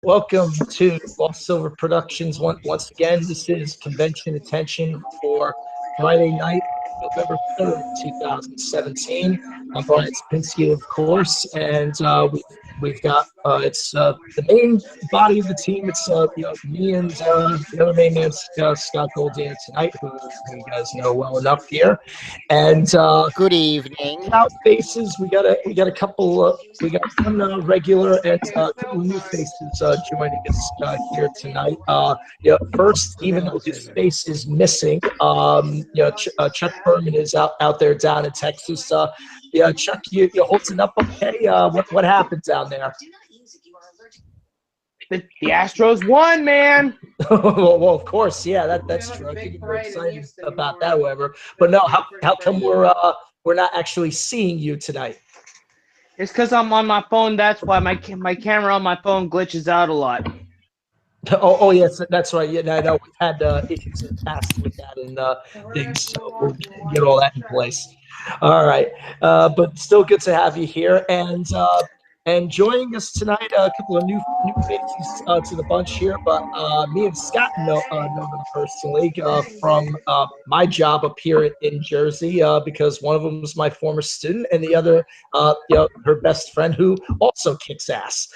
Welcome to Lost Silver Productions. Once again, this is convention attention for Friday night, November 3rd, 2017. I'm Brian Spinsky, of course, and we've got it's the main body of the team. It's me and the other main man, Scott Goldine tonight, who you guys know well enough here. And good evening. out faces, we got a couple. We got one regular and a couple of new faces joining us here tonight. First, even though his face is missing, Chuck Berman is out there down in Texas. Chuck, you holding up okay? What happened down there? The Astros won, man. well, of course, yeah, that's true. I think we're excited about that, however. But no, how come we're not actually seeing you tonight? It's because I'm on my phone. That's why my camera on my phone glitches out a lot. Oh yes, that's right. Yeah, I know we've had issues in the past with that and things, so we'll get all that in place. All right, but still good to have you here, and joining us tonight, a couple of new faces to the bunch here. But me and Scott know them personally from my job up here in Jersey, because one of them was my former student, and the other, her best friend, who also kicks ass.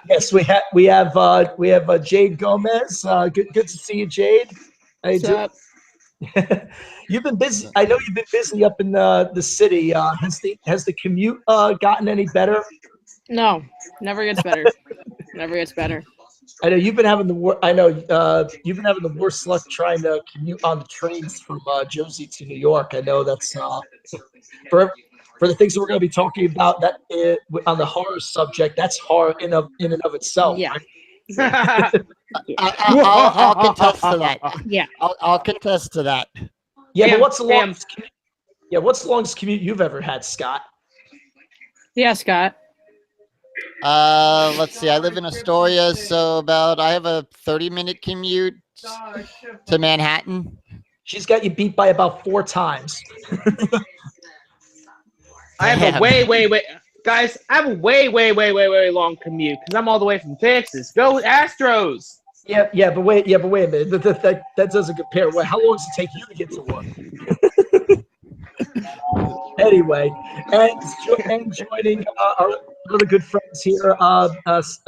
Yes, we have Jade Gomez. Good to see you, Jade. How you doing? You've been busy. I know you've been busy up in the city. Has the commute gotten any better? No, never gets better. Never gets better. I know you've been having the you've been having the worst luck trying to commute on the trains from Jersey to New York. I know that's for the things that we're going to be talking about on the horror subject. That's horror in and of itself. Yeah. Right? I'll contest to that. Yeah. I'll contest to that. Yeah, but what's the longest? What's the longest commute you've ever had, Scott? Yeah, Scott. Let's see. I live in Astoria, so I have a 30-minute commute to Manhattan. She's got you beat by about 4 times. I have a way, guys. I have a way long commute because I'm all the way from Texas. Go Astros! Yeah, but wait a minute. That doesn't compare. How long does it take you to get to work? Anyway, and joining our other good friends here,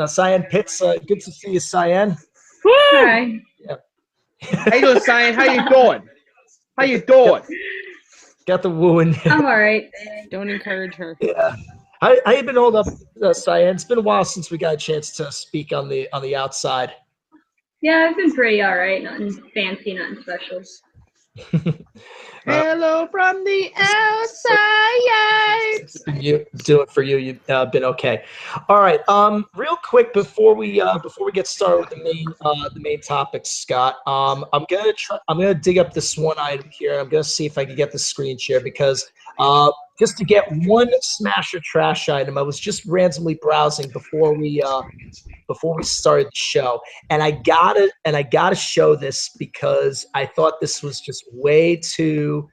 Cyan Pitts. Good to see you, Cyan. Hi. Yeah. How you doing, Cyan? How you doing? Got the wooing. I'm all right. Don't encourage her. Yeah. How you been holding up, Cyan? It's been a while since we got a chance to speak on the outside. Yeah, I've been pretty all right. Nothing fancy, nothing special. Hello from the outside. You do it for you. You've been okay. All right. Real quick before we get started with the main topic, Scott. I'm gonna dig up this one item here. I'm gonna see if I can get the screen share because just to get one smash or trash item, I was just randomly browsing before we started the show, and I gotta show this because I thought this was just way too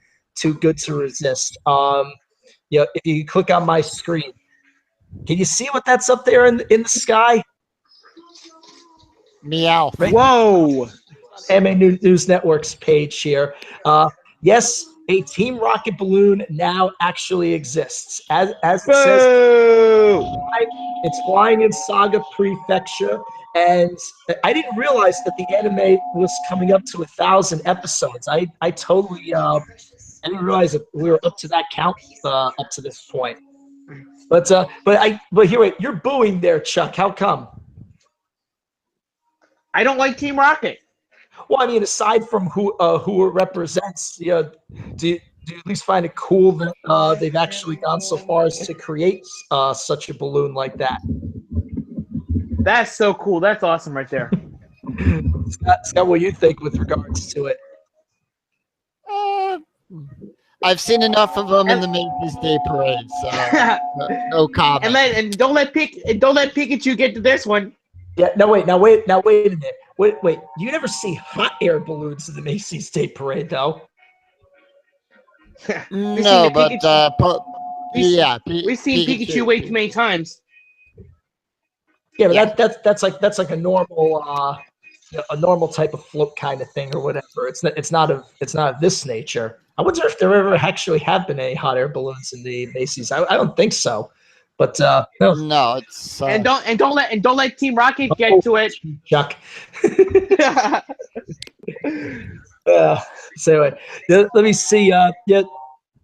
good to resist. If you click on my screen, can you see what that's up there in the sky? Meow. Right? Whoa! AMA News Network's page here. Yes, a Team Rocket balloon now actually exists. As it says, it's flying in Saga Prefecture, and I didn't realize that the anime was coming up to 1,000 episodes. I totally I didn't realize that we were up to that count up to this point. But here, wait, you're booing there, Chuck. How come? I don't like Team Rocket. Well, I mean, aside from who it represents, do you at least find it cool that they've actually gone so far as to create such a balloon like that? That's so cool. That's awesome right there. Scott, what do you think with regards to it? I've seen enough of them in the Macy's Day Parade, so no comment. And don't let Pikachu get to this one. Yeah, now wait a minute. Wait, you never see hot air balloons in the Macy's Day Parade, though? No, but we've seen Pikachu way too many times. Yeah, but Yeah. that's like a normal a normal type of float kind of thing or whatever. It's not of this nature. I wonder if there ever actually have been any hot air balloons in the Macy's. I don't think so, but no. No, it's And don't let Team Rocket get to it. Chuck. So anyway, let me see. Yeah,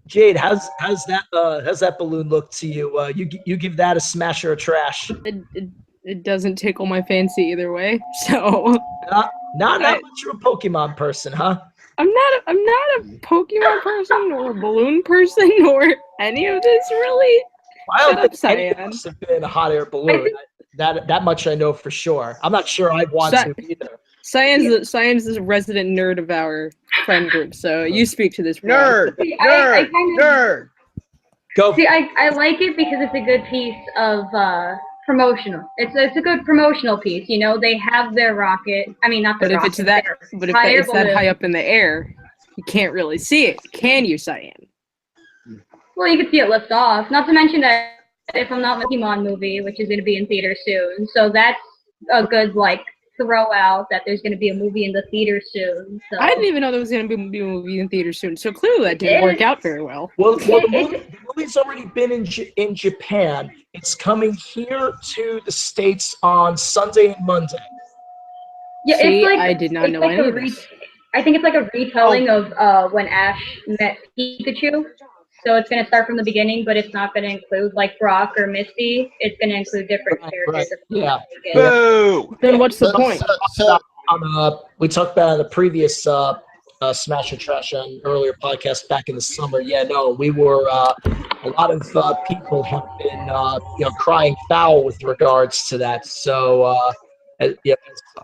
Jade, how's that balloon look to you? You give that a smash or a trash? It doesn't tickle my fancy either way. So Not much of a Pokemon person, huh? I'm not a Pokemon person or a balloon person or any of this really. I don't think Shut up, any of Cyan. us have been in a hot air balloon. That much I know for sure. I'm not sure I want to either. Cyan's the resident nerd of our friend group, so you speak to this. Nerd, See, I nerd, kind of nerd. Go. see. I like it because it's a good piece of promotional. It's a good promotional piece. You know, they have their rocket. I mean, not the But if rocket. it's that, their it's hot-air that high balloon. up in the air, you can't really see it, can you, Cyan? Well, you can see it lift off. Not to mention that if I'm not Pokemon movie, which is going to be in theater soon, so that's a good throw out that there's going to be a movie in the theater soon. So I didn't even know there was going to be a movie in theaters soon. So clearly that didn't work out very well. Well, the movie's already been in Japan. It's coming here to the States on Sunday and Monday. yeah, See, it's like I did not it's know like any a of this. I think it's like a retelling of when Ash met Pikachu. So it's going to start from the beginning, but it's not going to include Brock or Misty. It's going to include different characters. Yeah. Boo! Then what's the point? We talked about in the previous Smash and Trash on earlier podcast back in the summer. Yeah, no, we were a lot of people have been crying foul with regards to that. So yeah,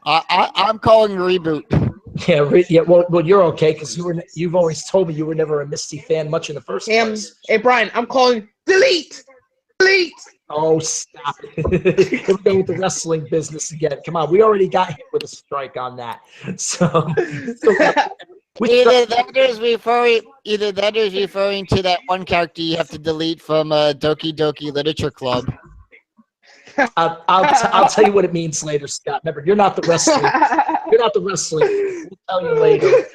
I'm calling reboot. yeah. Well, you're okay because you've always told me you were never a Misty fan much in the first place. Hey, Brian, I'm calling delete. Delete. Oh, stop it. Here we go with the wrestling business again. Come on, we already got hit with a strike on that. So Either that is referring to that one character you have to delete from Doki Doki Literature Club. I'll tell you what it means later, Scott. Remember, you're not the wrestling. You're not the wrestling. We'll tell you later what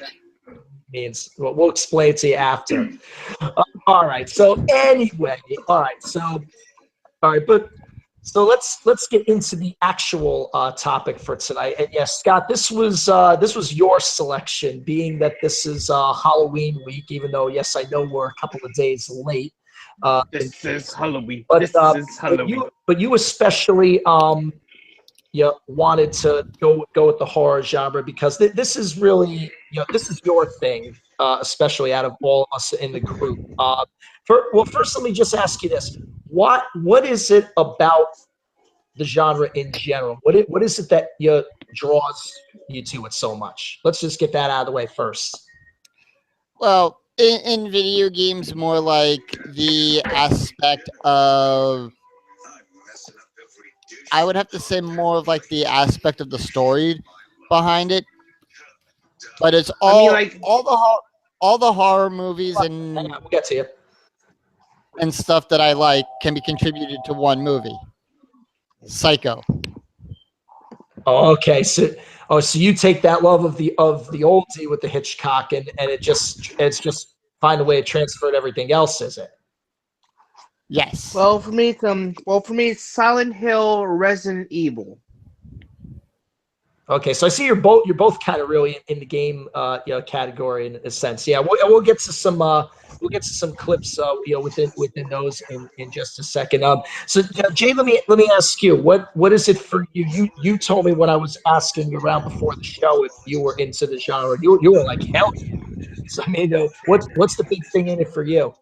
it means. We'll explain it to you after. All right. So anyway, so let's get into the actual topic for tonight. And yes, Scott, this was your selection, being that this is Halloween week. Even though, yes, I know we're a couple of days late. This is Halloween. But, This is Halloween. But you especially wanted to go with the horror genre because this is really this is your thing, especially out of all of us in the group. First, let me just ask you this: what is it about the genre in general? What is it that draws you to it so much? Let's just get that out of the way first. Well, in video games, more like the aspect of, I would have to say more of like the aspect of the story behind it. But it's all all the horror movies and Hang on, we'll get to you. and stuff that I like can be contributed to one movie. Psycho. Oh, okay. So you take that love of the oldie with the Hitchcock and it's just find a way to transfer to everything else, is it? Yes. Well, for me, it's Silent Hill, Resident Evil. Okay, so I see you're both kind of really in the game category in a sense. Yeah, we'll get to some clips within those in just a second. So Jay, let me ask you, what is it for you? You told me when I was asking you around before the show if you were into the genre. You were like, hell yeah. So I mean, what's the big thing in it for you?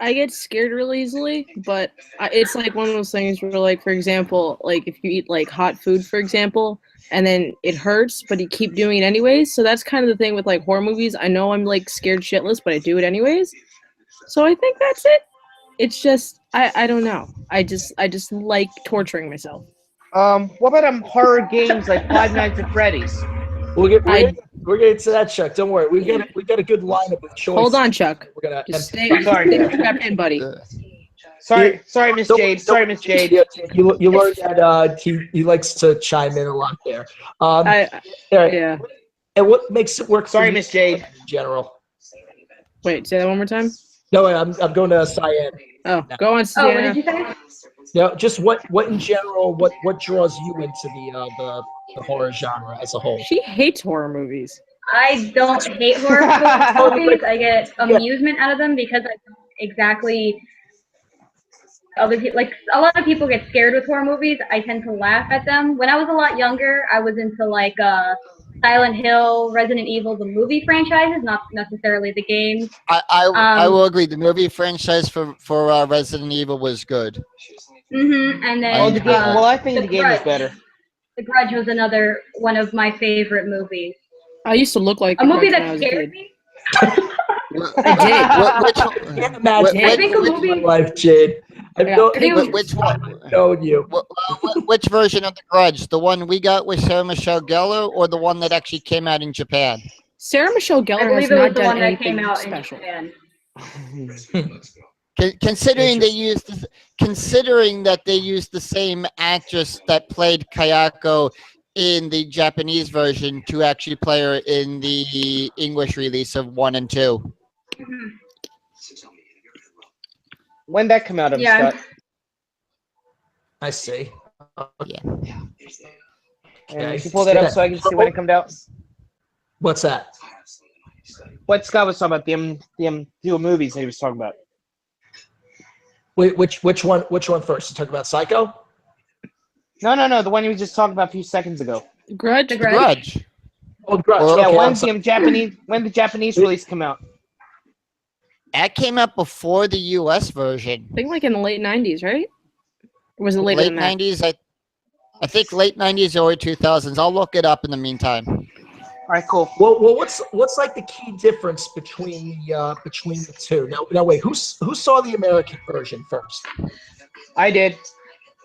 I get scared really easily, but it's like one of those things where, like, for example, like if you eat like hot food, for example, and then it hurts, but you keep doing it anyways. So that's kind of the thing with like horror movies. I know I'm like scared shitless, but I do it anyways. So I think that's it. It's just I don't know. I just like torturing myself. What about horror games like Five Nights at Freddy's? We're getting to that, Chuck. Don't worry. We got a good lineup of choices. Hold on, Chuck. We're gonna Just stay Sorry. strapped in, buddy. Sorry, Miss Jade. Sorry, Miss Jade. Yeah, you learned that he likes to chime in a lot there. All right. Yeah. And what makes it work? Sorry, for you Miss Jade. in general. Wait, say that one more time. No, I'm going to Cyan. Oh, go on, Oh, what Sienna. did you say? No, just what in general, what draws you into the horror genre as a whole? She hates horror movies. I don't hate horror movies. I get amusement out of them because I don't exactly other people like a lot of people get scared with horror movies. I tend to laugh at them. When I was a lot younger, I was into like Silent Hill, Resident Evil, the movie franchises, not necessarily the games. I will agree. The movie franchise for Resident Evil was good. And then I think the game is better. The Grudge was another one of my favorite movies. I used to look like A movie that that scared me. I I can't imagine I think a movie. my life, Jade. I've Yeah. known, Which one? I've known you. Which version of The Grudge? The one we got with Sarah Michelle Gellar, or the one that actually came out in Japan? Sarah Michelle I Gellar has believe it was not the done one that anything came out special. in Japan. Considering that they used the same actress that played Kayako in the Japanese version to actually play her in the English release of 1 and 2. When that come out, Yeah. Scott? I see. Yeah. And you can pull that up so I can see when it comes out. What's that? What Scott was talking about, the two movies that he was talking about. Wait, which one? Which one first? You talking about Psycho? No, the one he was just talking about a few seconds ago. Grudge? The The Grudge. Oh, Grudge. Well, Yeah, okay, when the Japanese release come out? That came out before the US version. I think like in the late 90s, right? Or was it later Late than that? 90s. I think late 90s, early 2000s. I'll look it up in the meantime. All right, cool. Well, what's like the key difference between the two? Now, wait, who saw the American version first? I did.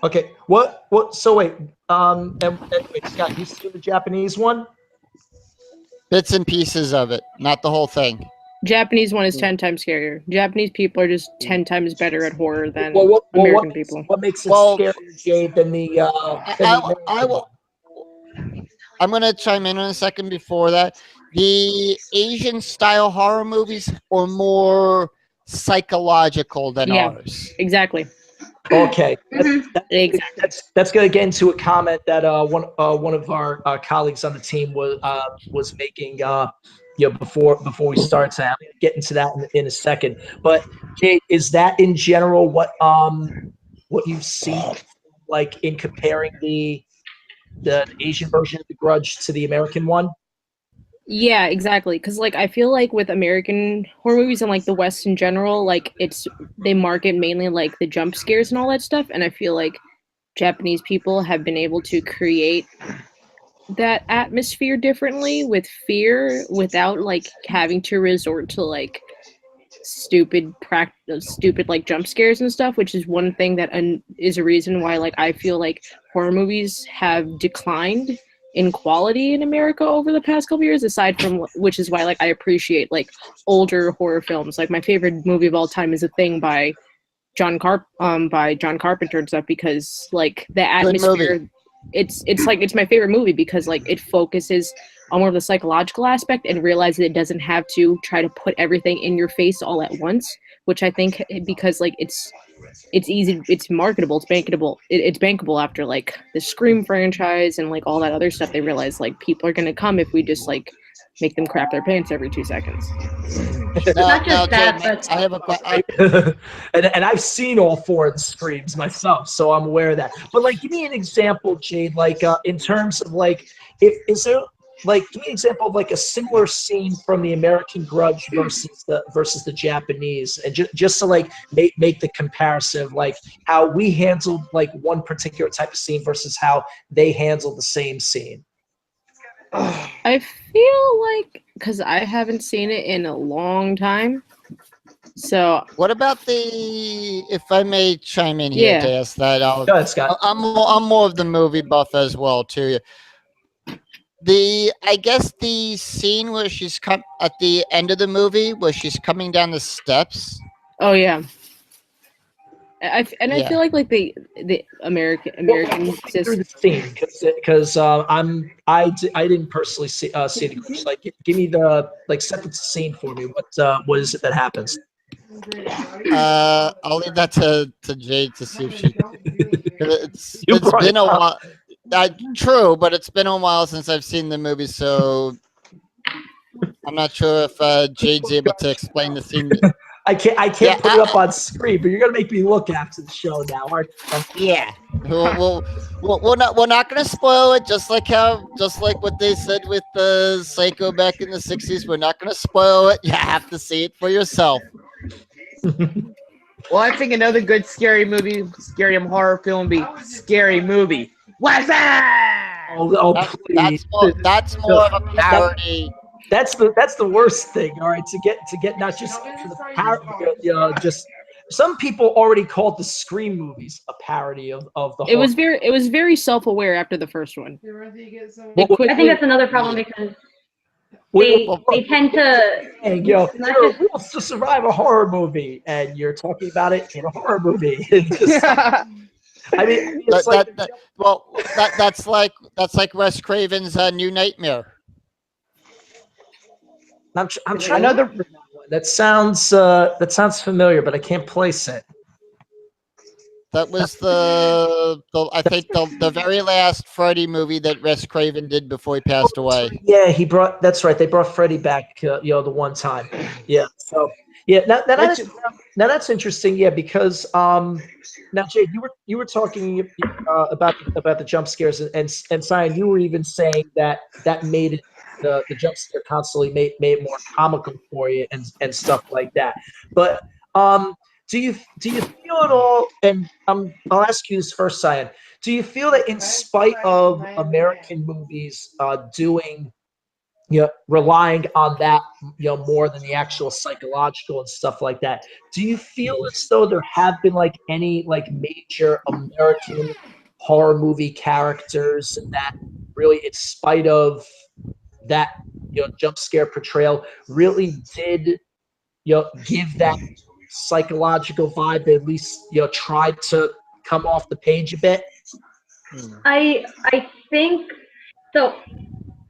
Okay, what? So wait, and wait, Scott, you see the Japanese one? Bits and pieces of it, not the whole thing. Japanese one is 10 times scarier. Japanese people are just 10 times better at horror than What American people. What makes it Well, scarier, Jade, than the I will. I'm going to chime in a second before that. The Asian style horror movies are more psychological than ours. Exactly. Okay, Exactly. that's going to get into a comment that one of our colleagues on the team was making. Before we start, so I'm going to get into that in a second. But Jade, is that in general what you've seen, like in comparing the Asian version of The Grudge to the American one? Yeah, exactly. Because like I feel like with American horror movies and like the West in general, like they market mainly like the jump scares and all that stuff, and I feel like Japanese people have been able to create that atmosphere differently with fear without like having to resort to like stupid like jump scares and stuff, which is one thing that is a reason why like I feel like horror movies have declined in quality in America over the past couple years, aside from which is why like I appreciate like older horror films. Like my favorite movie of all time is The Thing by John Carpenter and stuff, because like the atmosphere, it's my favorite movie because like it focuses on more of the psychological aspect and realizes it doesn't have to try to put everything in your face all at once, which I think because like it's easy, it's marketable, it's bankable after like the Scream franchise and like all that other stuff. They realize like people are going to come if we just like make them crap their pants every 2 seconds. Not just that, but I have a and I've seen all 4 of the Screams myself, so I'm aware of that. But like, give me an example, Jade. Like, in terms of like, is there like, give me an example of like a similar scene from the American Grudge versus the Japanese, and just to like make the comparison, like how we handled like one particular type of scene versus how they handled the same scene. I feel like, because I haven't seen it in a long time, so What about if I may chime in here to ask that? Go ahead, Scott. I'm more of the movie buff as well too. I guess the scene where she's at the end of the movie where she's coming down the steps. oh yeah, I Yeah. feel like the American Walk me through just the scene because I didn't personally see the Grinch. Like, give me the like set the scene for me. What is it that happens? I'll leave that to Jade to see if she. 'Cause You it's brought it been a up. while. True, but it's been a while since I've seen the movie, so I'm not sure if Jade's able to explain the scene. I can't Yeah, put it up on screen, but you're gonna make me look after the show now, aren't you? yeah. We're not gonna spoil it. Just like what they said with the Psycho back in the '60s. We're not gonna spoil it. You have to see it for yourself. Well, I think another good scary horror film would be Scary Movie. What's that? Oh, please. That's more of a parody. That's the worst thing. All right, to get not just just some people already called the Scream movies a parody of the it was horror. very self aware after the first one. Well, I think that's another problem because Well, they tend to and, not there are just rules to survive a horror movie, and you're talking about it in a horror movie. It's just, I mean, it's like That's like Wes Craven's New Nightmare. I'm trying to remember that one. That sounds familiar, but I can't place it. That was the I think the very last Freddy movie that Wes Craven did before he passed away. Yeah, that's right. They brought Freddy back, the one time. Yeah. So yeah, now that's interesting. Yeah, because now Jade, you were talking about the jump scares, and Cyan, you were even saying that made it the jump scare constantly made it more comical for you and stuff like that. But do you feel at all? And I'll ask you this first, Cyan. Do you feel that in spite of American movies doing, relying on that, more than the actual psychological and stuff like that, do you feel as though there have been like any like major American horror movie characters that really, in spite of that, jump scare portrayal, really did, give that psychological vibe, at least, tried to come off the page a bit? I think so.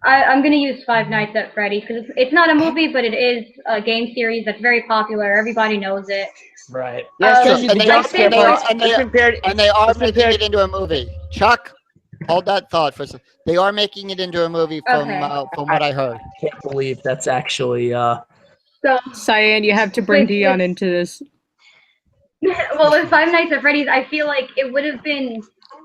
I'm gonna use Five Nights at Freddy's because it's not a movie, but it is a game series that's very popular. Everybody knows it. Right. Yes, So, because the I jump think scare they- part is compared. And they are It's making compared- it into a movie. Chuck, hold that thought for a second. They are making it into a movie from Okay. from what I heard. Can't believe that's actually So Cyan, you have to bring With- Dion with- into this. well, with Five Nights at Freddy's, I feel like it would have been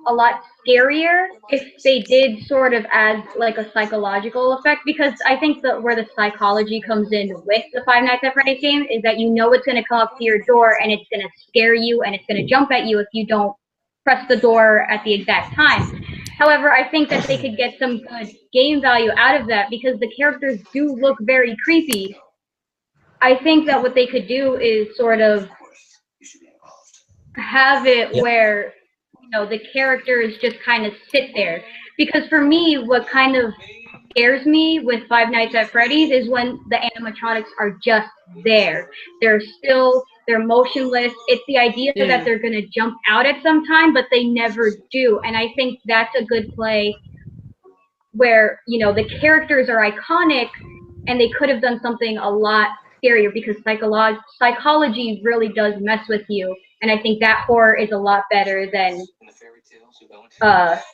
a lot scarier if they did sort of add like a psychological effect, because I think that where the psychology comes in with the Five Nights at Freddy's game is that you know it's going to come up to your door and it's going to scare you and it's going to jump at you if you don't press the door at the exact time. However, I think that they could get some good game value out of that because the characters do look very creepy. I think that what they could do is sort of have it where the characters just kind of sit there. Because for me, what kind of scares me with Five Nights at Freddy's is when the animatronics are just there. They're motionless. It's the idea that they're going to jump out at some time, but they never do. And I think that's a good play where, the characters are iconic and they could have done something a lot scarier because psychology really does mess with you. And I think that horror is a lot better than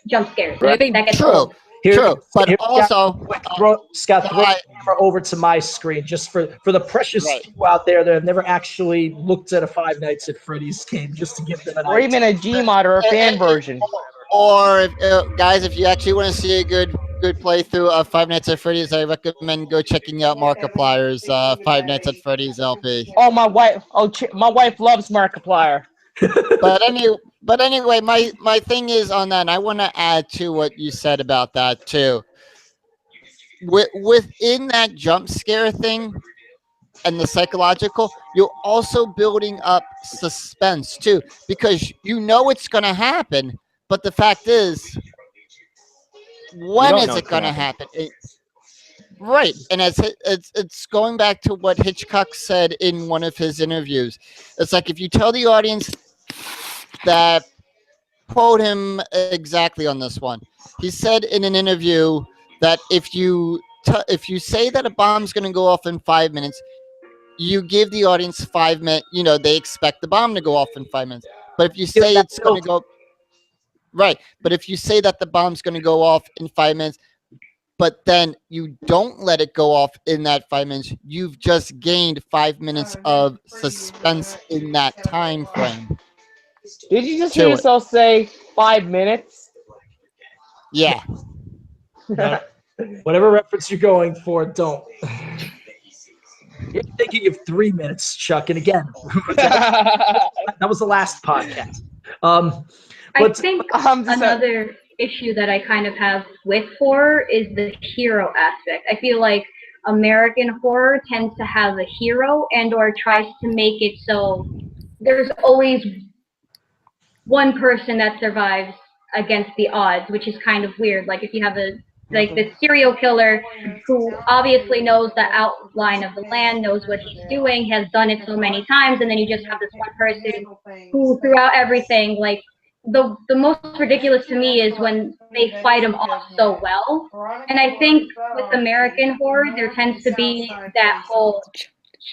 jump scares. I think that gets True. old. True, but here, also Scott, throw I- the camera over to my screen, just for the precious Right. few out there that have never actually looked at a Five Nights at Freddy's game, just to give them an Or idea. even a Gmod or a fan version. Or guys, if you actually want to see a good playthrough of Five Nights at Freddy's, I recommend go checking out Markiplier's Five Nights at Freddy's LP. Oh, my wife! My wife loves Markiplier. But anyway, my thing is on that. And I want to add to what you said about that too. Within that jump scare thing and the psychological, you're also building up suspense too, because you know it's going to happen. But the fact is, when don't is know it it's going to gonna happen? Right, and it's going back to what Hitchcock said in one of his interviews. It's like if you tell the audience that quote him exactly on this one. He said in an interview that if you say that a bomb's going to go off in 5 minutes, you give the audience 5 minutes. You know, they expect the bomb to go off in 5 minutes. But if you say it's going to go right, but if you say that the bomb's going to go off in 5 minutes, but then you don't let it go off in that 5 minutes, you've just gained 5 minutes of suspense in that time frame. Did you just hear yourself say 5 minutes? Yeah. No, whatever reference you're going for, don't. You're thinking of 3 minutes, Chuck. And again, that was the last podcast. I think another issue that I kind of have with horror is the hero aspect. I feel like American horror tends to have a hero and or tries to make it so there's always one person that survives against the odds, which is kind of weird. Like if you have this serial killer who obviously knows the outline of the land, knows what he's doing, has done it so many times, and then you just have this one person who throughout everything, like the most ridiculous to me is when they fight him off so well. And I think with American horror there tends to be that whole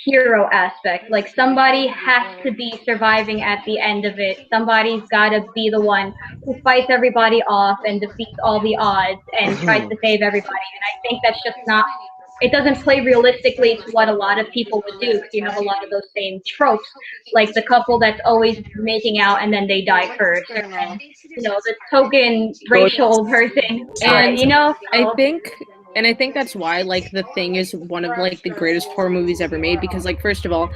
hero aspect. Like somebody has to be surviving at the end of it. Somebody's got to be the one who fights everybody off and defeats all the odds and tries to save everybody. And I think that's just not. It doesn't play realistically to what a lot of people would do, because you have a lot of those same tropes, like the couple that's always making out and then they die first, or then, the token racial person, And so. I think that's why like The Thing is one of like the greatest horror movies ever made, because like first of all,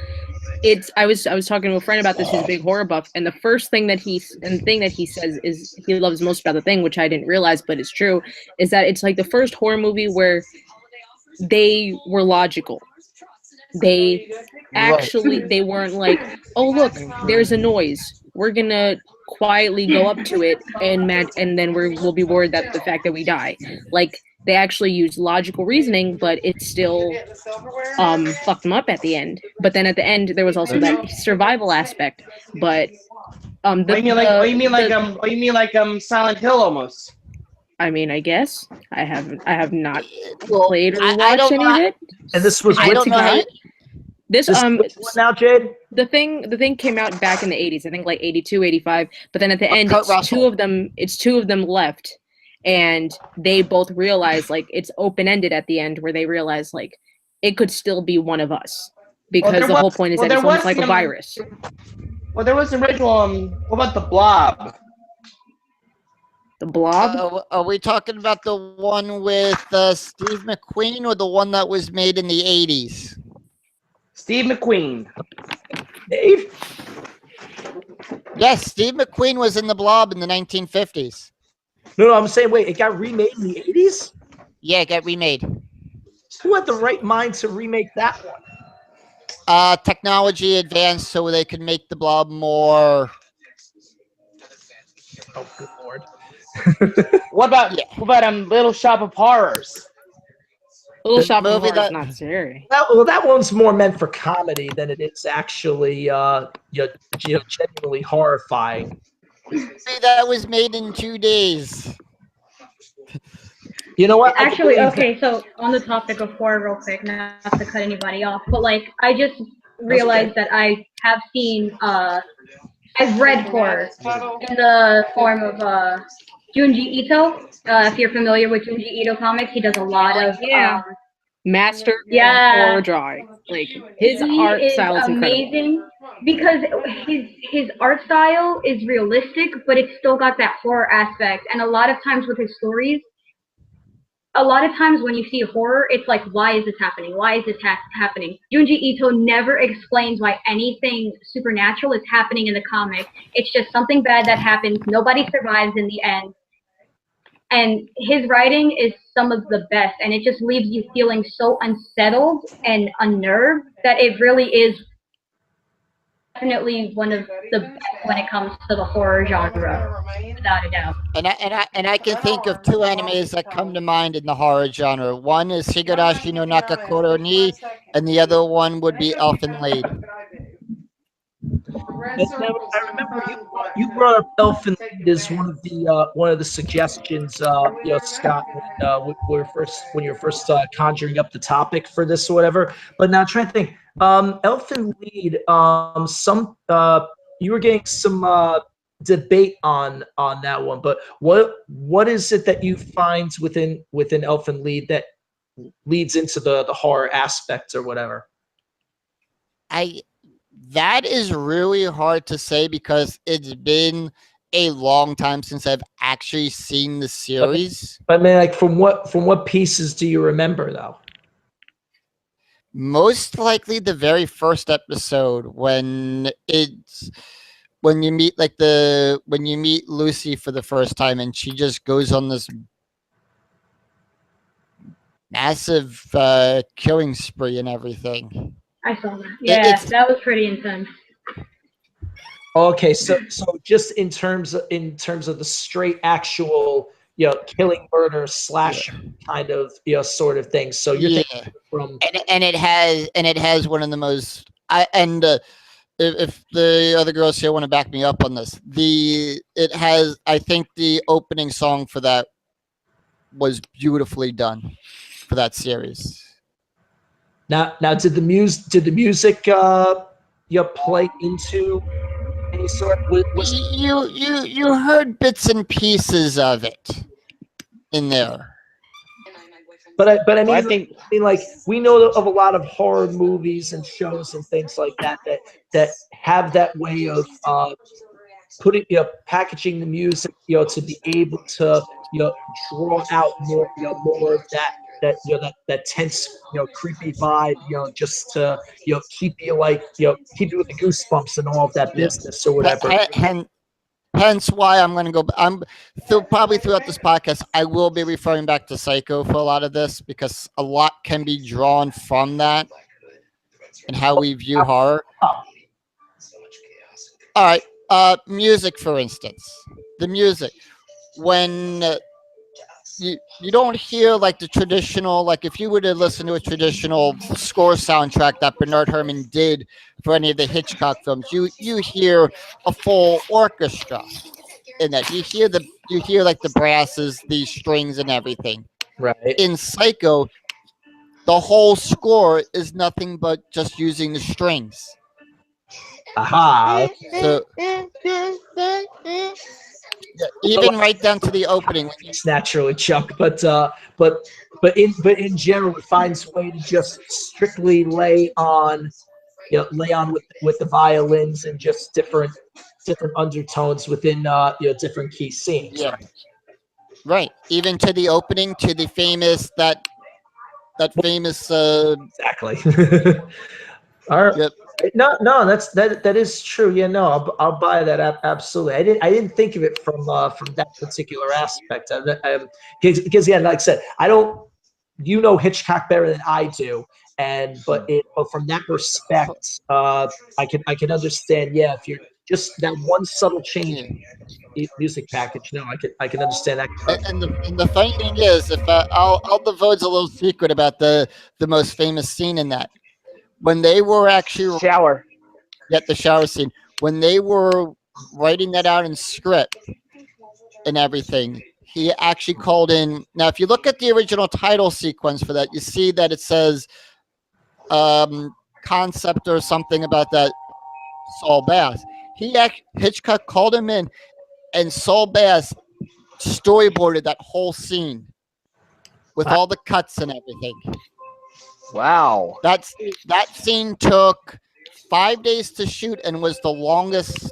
I was talking to a friend about this who's a big horror buff, and the thing that he says is he loves most about The Thing, which I didn't realize but it's true, is that it's like the first horror movie where they were logical. They they weren't like, oh look, there's a noise, we're gonna quietly go up to it and then we'll be worried that the fact that we die. Like they actually used logical reasoning, but it still fucked them up at the end. But then at the end there was also that survival aspect. But you mean like Silent Hill almost? I mean, I guess I have not played or watched any of it. And this was this now, Jade? The thing came out back in the 80s, I think like 82, 85, but then at the end it's two of them left, and they both realize like it's open-ended at the end, where they realize like it could still be one of us, because the whole point is that it's almost like a virus. Well, there was the original what about the Blob? The Blob? Are we talking about the one with Steve McQueen, or the one that was made in the 80s? Steve McQueen. Dave? Yes, Steve McQueen was in the Blob in the 1950s. No, I'm saying, wait, it got remade in the 80s? Yeah, it got remade. Who had the right mind to remake that one? Technology advanced so they could make the Blob more... Oh, good lord. What about Little Shop of Horrors? Little Shop of Horrors is not scary. That one's more meant for comedy than it is actually genuinely horrifying. That was made in 2 days. You know what? Actually, okay, so on the topic of horror real quick, not to cut anybody off, but like I just realized that I have seen I've read horror in the form of Junji Ito. If you're familiar with Junji Ito comics, he does a lot of master horror drawing. Like his art style is amazing, because his art style is realistic, but it's still got that horror aspect. And a lot of times with his stories, a lot of times when you see horror, it's like, why is this happening? Why is this happening? Junji Ito never explains why anything supernatural is happening in the comic. It's just something bad that happens. Nobody survives in the end. And his writing is some of the best, and it just leaves you feeling so unsettled and unnerved that it really is definitely one of the best when it comes to the horror genre, without a doubt. And I can think of 2 animes that come to mind in the horror genre. One is Higurashi no Nakakoro ni, and the other one would be Elfen Lied. And now I remember you brought up Elfin Lied as one of the suggestions, Scott, when you were first conjuring up the topic for this or whatever. But now I'm trying to think, Elfin Lied, you were getting some debate on that one. But what is it that you find within Elfin Lied that leads into the horror aspect or whatever? That is really hard to say because it's been a long time since I've actually seen the series. But I mean, like from what pieces do you remember though? Most likely the very first episode when you meet when you meet Lucy for the first time and she just goes on this massive killing spree and everything. I saw that. Yeah, It's that was pretty intense. Okay, so just in terms of the straight actual killing, murder, slash kind of sort of thing. So you're yeah, thinking from and it has one of the most if the other girls here want to back me up on this, I think the opening song for that was beautifully done for that series. now did the music play into any sort? Was You heard bits and pieces of it in there. But I Well, I mean, think like we know of a lot of horror movies and shows and things like that have that way of putting packaging the music to be able to draw out more of that tense creepy vibe just to keep you keep you with the goosebumps and all of that business or whatever. Hence why I'm going to go. Probably throughout this podcast, I will be referring back to Psycho for a lot of this because a lot can be drawn from that and how we view horror. All right, music, for instance, the music when you don't hear like the traditional, like if you were to listen to a traditional score soundtrack that Bernard Herrmann did for any of the Hitchcock films, you hear a full orchestra in that. You hear like the brasses, the strings, and everything. Right. In Psycho, the whole score is nothing but just using the strings. Aha. So even right down to the opening. It's naturally Chuck, but in general, it finds a way to just strictly lay on with the violins and just different undertones within different key scenes. Yeah. Right. Even to the opening, to the famous that famous. Exactly. All right. Yep. No, that is true. Yeah, no, I'll buy that. Absolutely. I didn't think of it from that particular aspect. Because yeah, like I said, I don't. Hitchcock better than I do, but from that respect, I can understand. Yeah, if you're just that one subtle change in music package, no, I can understand that. And the funny thing is, if I'll divulge a little secret about the most famous scene in that. When they were actually shower. Get the shower scene. When they were writing that out in script and everything, he actually called in. Now, if you look at the original title sequence for that, you see that it says concept or something about that Saul Bass. Hitchcock called him in, and Saul Bass storyboarded that whole scene with all the cuts and everything. Wow. That scene took 5 days to shoot and was the longest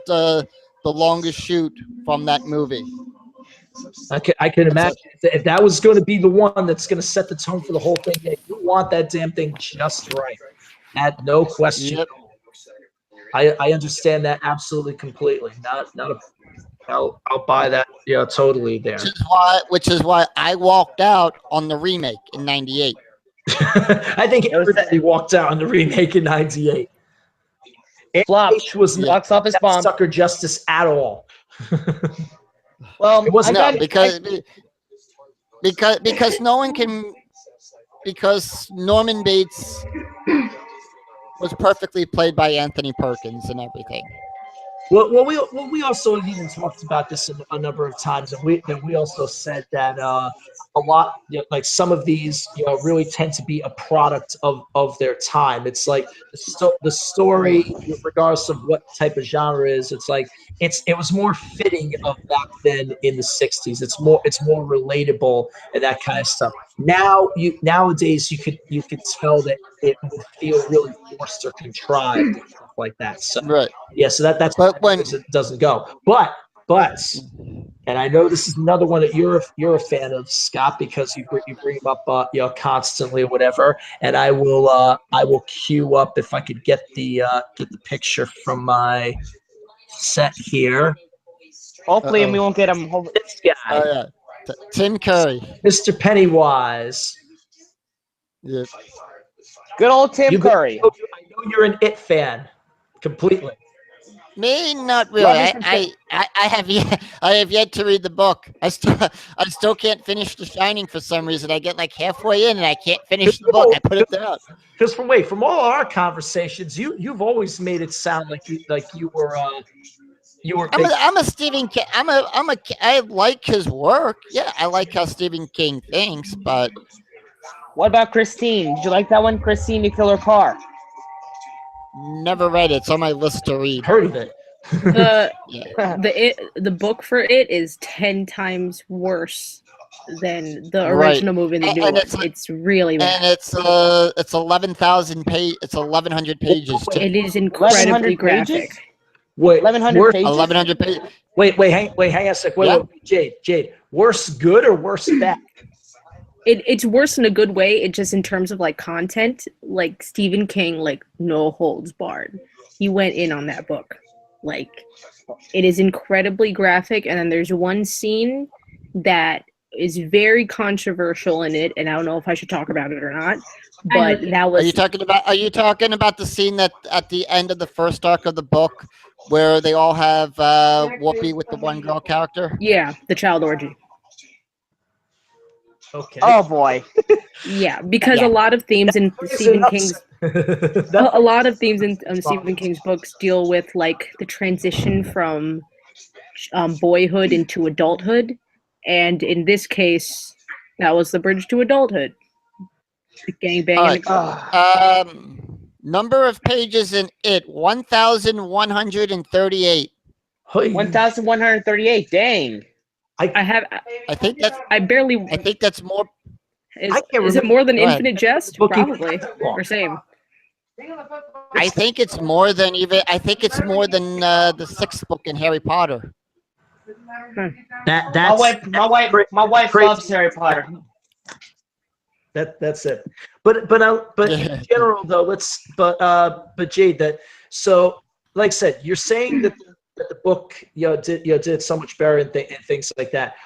shoot from that movie. I can imagine if that was going to be the one that's going to set the tone for the whole thing. Yeah, you want that damn thing just right. No question. Yep. I understand that absolutely completely. I'll buy that. Yeah, totally there. Which is why I walked out on the remake in '98. I think everybody walked out on the remake in '98. Flop. It was not Box office bomb. sucker justice at all. Well, it wasn't because no one can, because Norman Bates was perfectly played by Anthony Perkins and everything. we also even talked about this a number of times, and we also said that a lot, like some of these, really tend to be a product of their time. It's like the story, regardless of what type of genre is, it's like it was more fitting of back then in the '60s. It's more relatable and that kind of stuff. Nowadays you could tell that it would feel really forced or contrived and stuff like that. So Right. yeah, so that's But when it doesn't go. But and I know this is another one that you're a fan of, Scott, because you bring him up constantly or whatever. And I will queue up if I could get the picture from my set here. Hopefully, Uh-oh. we won't get him. This guy, yeah. Tim Curry. Mr. Pennywise. Yeah. Good old Tim You've been- Curry. I know you're an It fan, completely. Me, not really. Love me some I have yet to read the book. I still can't finish The Shining for some reason. I get like halfway in and I can't finish the book. I put it down. Because from all our conversations, you've always made it sound like you were big. I'm a Stephen King. I like his work. Yeah, I like how Stephen King thinks, but What about Christine? Did you like that one? Christine, You Killer Car. never read it. It's on my list to read. Heard of it. The Yeah. the book for it is 10 times worse than the Right. original movie. The And- new and one. it's- It's really bad. And it's 11,000 page. It's 1,100 pages. Too. It is incredibly 1100 graphic. pages? Wait, 1100 worse- pages? 1,100 pages. Wait, hang on a sec. Yeah. Wait, Jade. Worse good or worse bad? It's worse in a good way. It just in terms of like content, like Stephen King, like no holds barred. He went in on that book. Like it is incredibly graphic, and then there's one scene that is very controversial in it, and I don't know if I should talk about it or not. But that Are was you talking about the scene that at the end of the first arc of the book where they all have Whoopi with the one girl character? yeah, the child orgy. Okay. Oh boy. Yeah, because Yeah. a lot of themes in Stephen King's a lot of themes in Stephen King's books deal with like the transition from boyhood into adulthood, and in this case, that was the bridge to adulthood. The gangbang. All And right. the- Number of pages in it 1,138. 1,138. Dang. I have. I think that's I barely. that's more. Is, I can't is it remember. more than Go ahead. Infinite Jest? Booking- Probably, or same. I think it's more than the sixth book in Harry Potter. That's My wife crazy. loves Harry Potter. That's it. But Yeah. in general though, but Jade, that so like I said, you're saying that the book did so much better and things like that.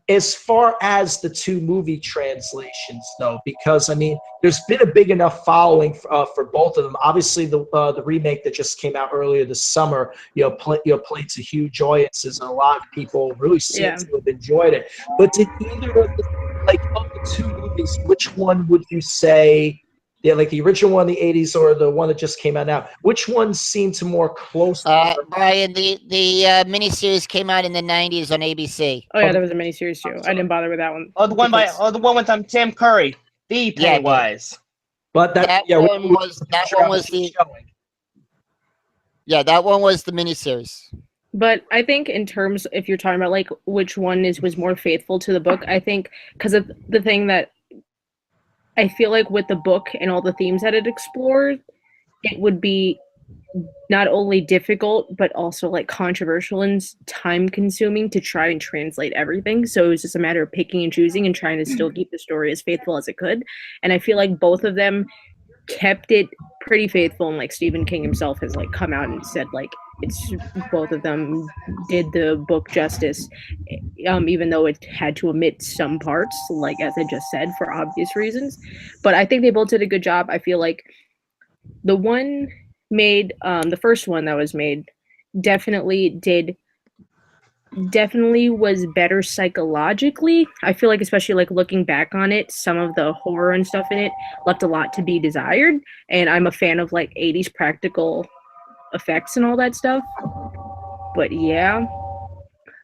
As far as the two movie translations though, because I mean, there's been a big enough following for both of them. Obviously, the remake that just came out earlier this summer, played to huge audiences, and a lot of people really seem to have enjoyed it. But did either of the two movies, which one would you say? Yeah, like the original one in the 80s or the one that just came out now. Which one seemed to more close? Brian, the miniseries came out in the 90s on ABC. Oh yeah, there was a miniseries too. I didn't bother with that one. The one with Tim Curry, the Pennywise. But That one was the miniseries. But I think in terms, if you're talking about like which one was more faithful to the book, I think because of the thing that I feel like with the book and all the themes that it explored, it would be not only difficult but also like controversial and time consuming to try and translate everything. So it was just a matter of picking and choosing and trying to still keep the story as faithful as it could. And I feel like both of them kept it pretty faithful, and like Stephen King himself has like come out and said like it's both of them did the book justice, even though it had to omit some parts, like as I just said, for obvious reasons. But I think they both did a good job. I feel like the one made the first one that was made definitely was better psychologically. I feel like, especially like looking back on it, some of the horror and stuff in it left a lot to be desired, and I'm a fan of like 80s practical effects and all that stuff. But yeah.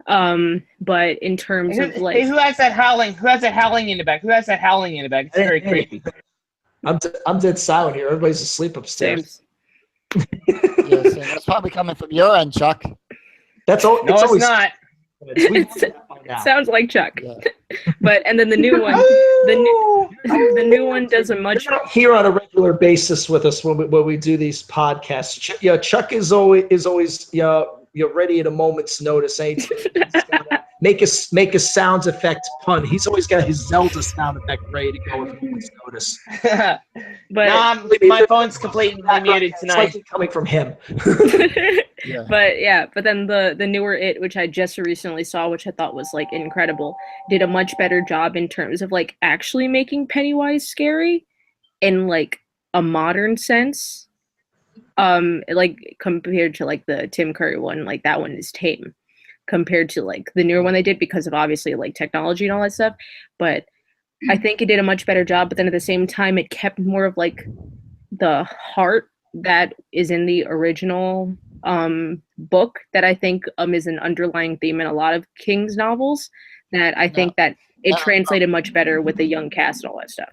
But in terms of like, Who has that howling? Who has that howling in the back? Who has that howling in the back? It's very creepy. I'm dead silent here. Everybody's asleep upstairs. James, Yes, and that's probably coming from your end, Chuck. That's all. No, it's always not. We know that by now. sounds like Chuck. Yeah. But and then the new one, the new one does a much. You're not here on a regular basis with us when we do these podcasts. Chuck is always you're ready at a moment's notice. Anytime he's gotta make a sound effect pun. He's always got his Zelda sound effect ready to go with a moment's notice. But My phone's completely muted It's tonight. likely coming from him. Yeah. but then the newer It, which I just recently saw, which I thought was like incredible, did a much better job in terms of like actually making Pennywise scary in like a modern sense. Like compared to like the Tim Curry one, like that one is tame compared to like the newer one they did because of obviously like technology and all that stuff. But I think it did a much better job. But then at the same time, it kept more of like the heart that is in the original book that I think is an underlying theme in a lot of King's novels, that I think that it translated much better with the young cast and all that stuff.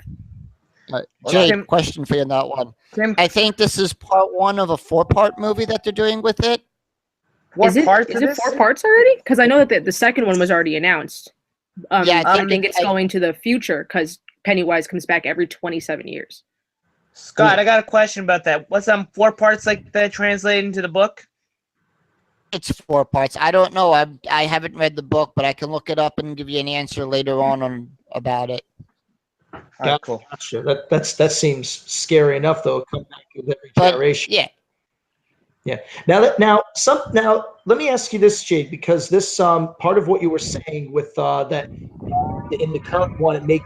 Jay, Tim- question for you on that one. Tim, I think this is part one of a 4-part movie that they're doing with it. what Is it parts of 4 parts already? Because I know that the second one was already announced. Yeah, I think it's going to the future because Pennywise comes back every 27 years. Scott, I got a question about that. What's 4 parts like that translated into the book? It's 4 parts. I don't know. I haven't read the book, but I can look it up and give you an answer later on about it. All right, cool. Gotcha. That seems scary enough, though. Come back with every But generation. yeah, Now, let me ask you this, Jade, because this part of what you were saying with that in the current one, it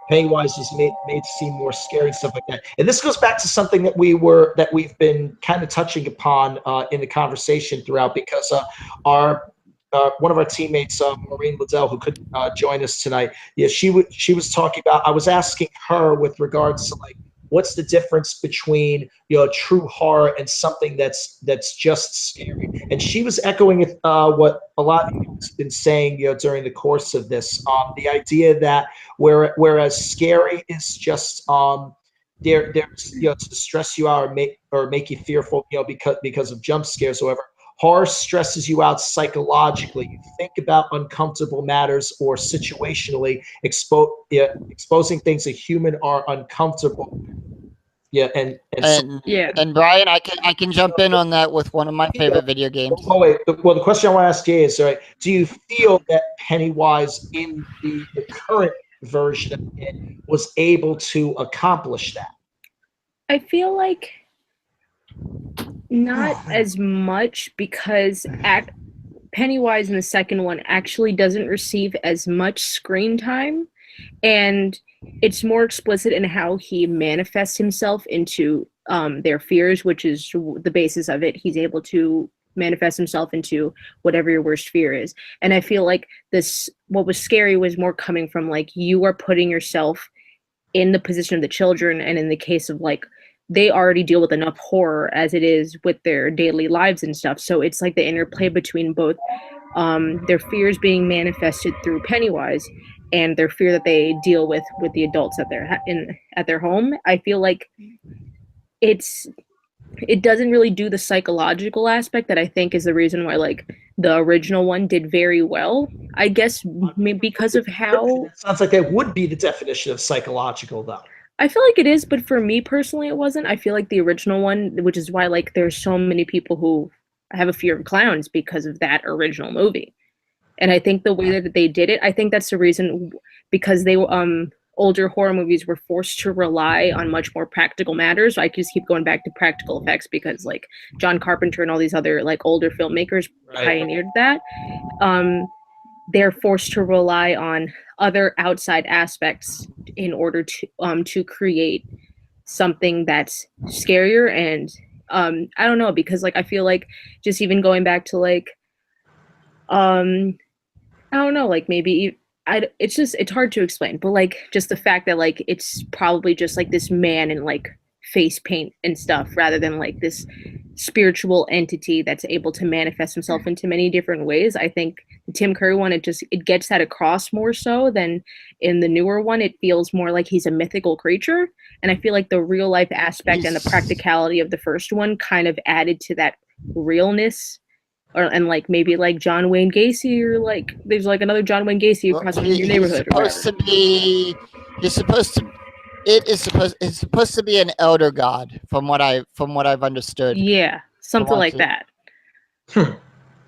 Pennywise is made to seem more scary and stuff like that. And this goes back to something that we've been kind of touching upon in the conversation throughout, because one of our teammates, Maureen Liddell, who couldn't join us tonight, she was talking about. I was asking her with regards to like, what's the difference between true horror and something that's just scary? And she was echoing what a lot of you have been saying during the course of this. The idea that whereas scary is just there's to stress you out or make you fearful because of jump scares or whatever. Horror stresses you out psychologically. You think about uncomfortable matters or situationally exposing things that human are uncomfortable. Yeah, and Brian, I can jump in on that with one of my favorite video games. Oh wait, well the question I want to ask you is, right? Do you feel that Pennywise in the current version of it was able to accomplish that? I feel like not as much, because Pennywise in the second one actually doesn't receive as much screen time, and it's more explicit in how he manifests himself into their fears, which is the basis of it. He's able to manifest himself into whatever your worst fear is. And I feel like what was scary was more coming from like, you are putting yourself in the position of the children, and in the case of like, they already deal with enough horror as it is with their daily lives and stuff. So it's like the interplay between both their fears being manifested through Pennywise and their fear that they deal with the adults at their home. I feel like it doesn't really do the psychological aspect that I think is the reason why like the original one did very well. I guess because of how It sounds like that would be the definition of psychological, though. I feel like it is, but for me personally, it wasn't. I feel like the original one, which is why like there's so many people who have a fear of clowns because of that original movie. And I think the way that they did it, I think that's the reason, because they older horror movies were forced to rely on much more practical matters. I just keep going back to practical effects because like John Carpenter and all these other like older filmmakers pioneered that. They're forced to rely on other outside aspects in order to create something that's scarier. And I don't know, because like I feel like just even going back to like I don't know, like maybe it's hard to explain, but like just the fact that like it's probably just like this man in like face paint and stuff rather than like this spiritual entity that's able to manifest himself into many different ways. I think the Tim Curry one, it gets that across more so than in the newer one. It feels more like he's a mythical creature, and I feel like the real life aspect and the practicality of the first one kind of added to that realness. And like maybe like John Wayne Gacy, or like there's like another John Wayne Gacy across from your neighborhood. It's supposed to be an elder god from what I've understood. Yeah, something like that.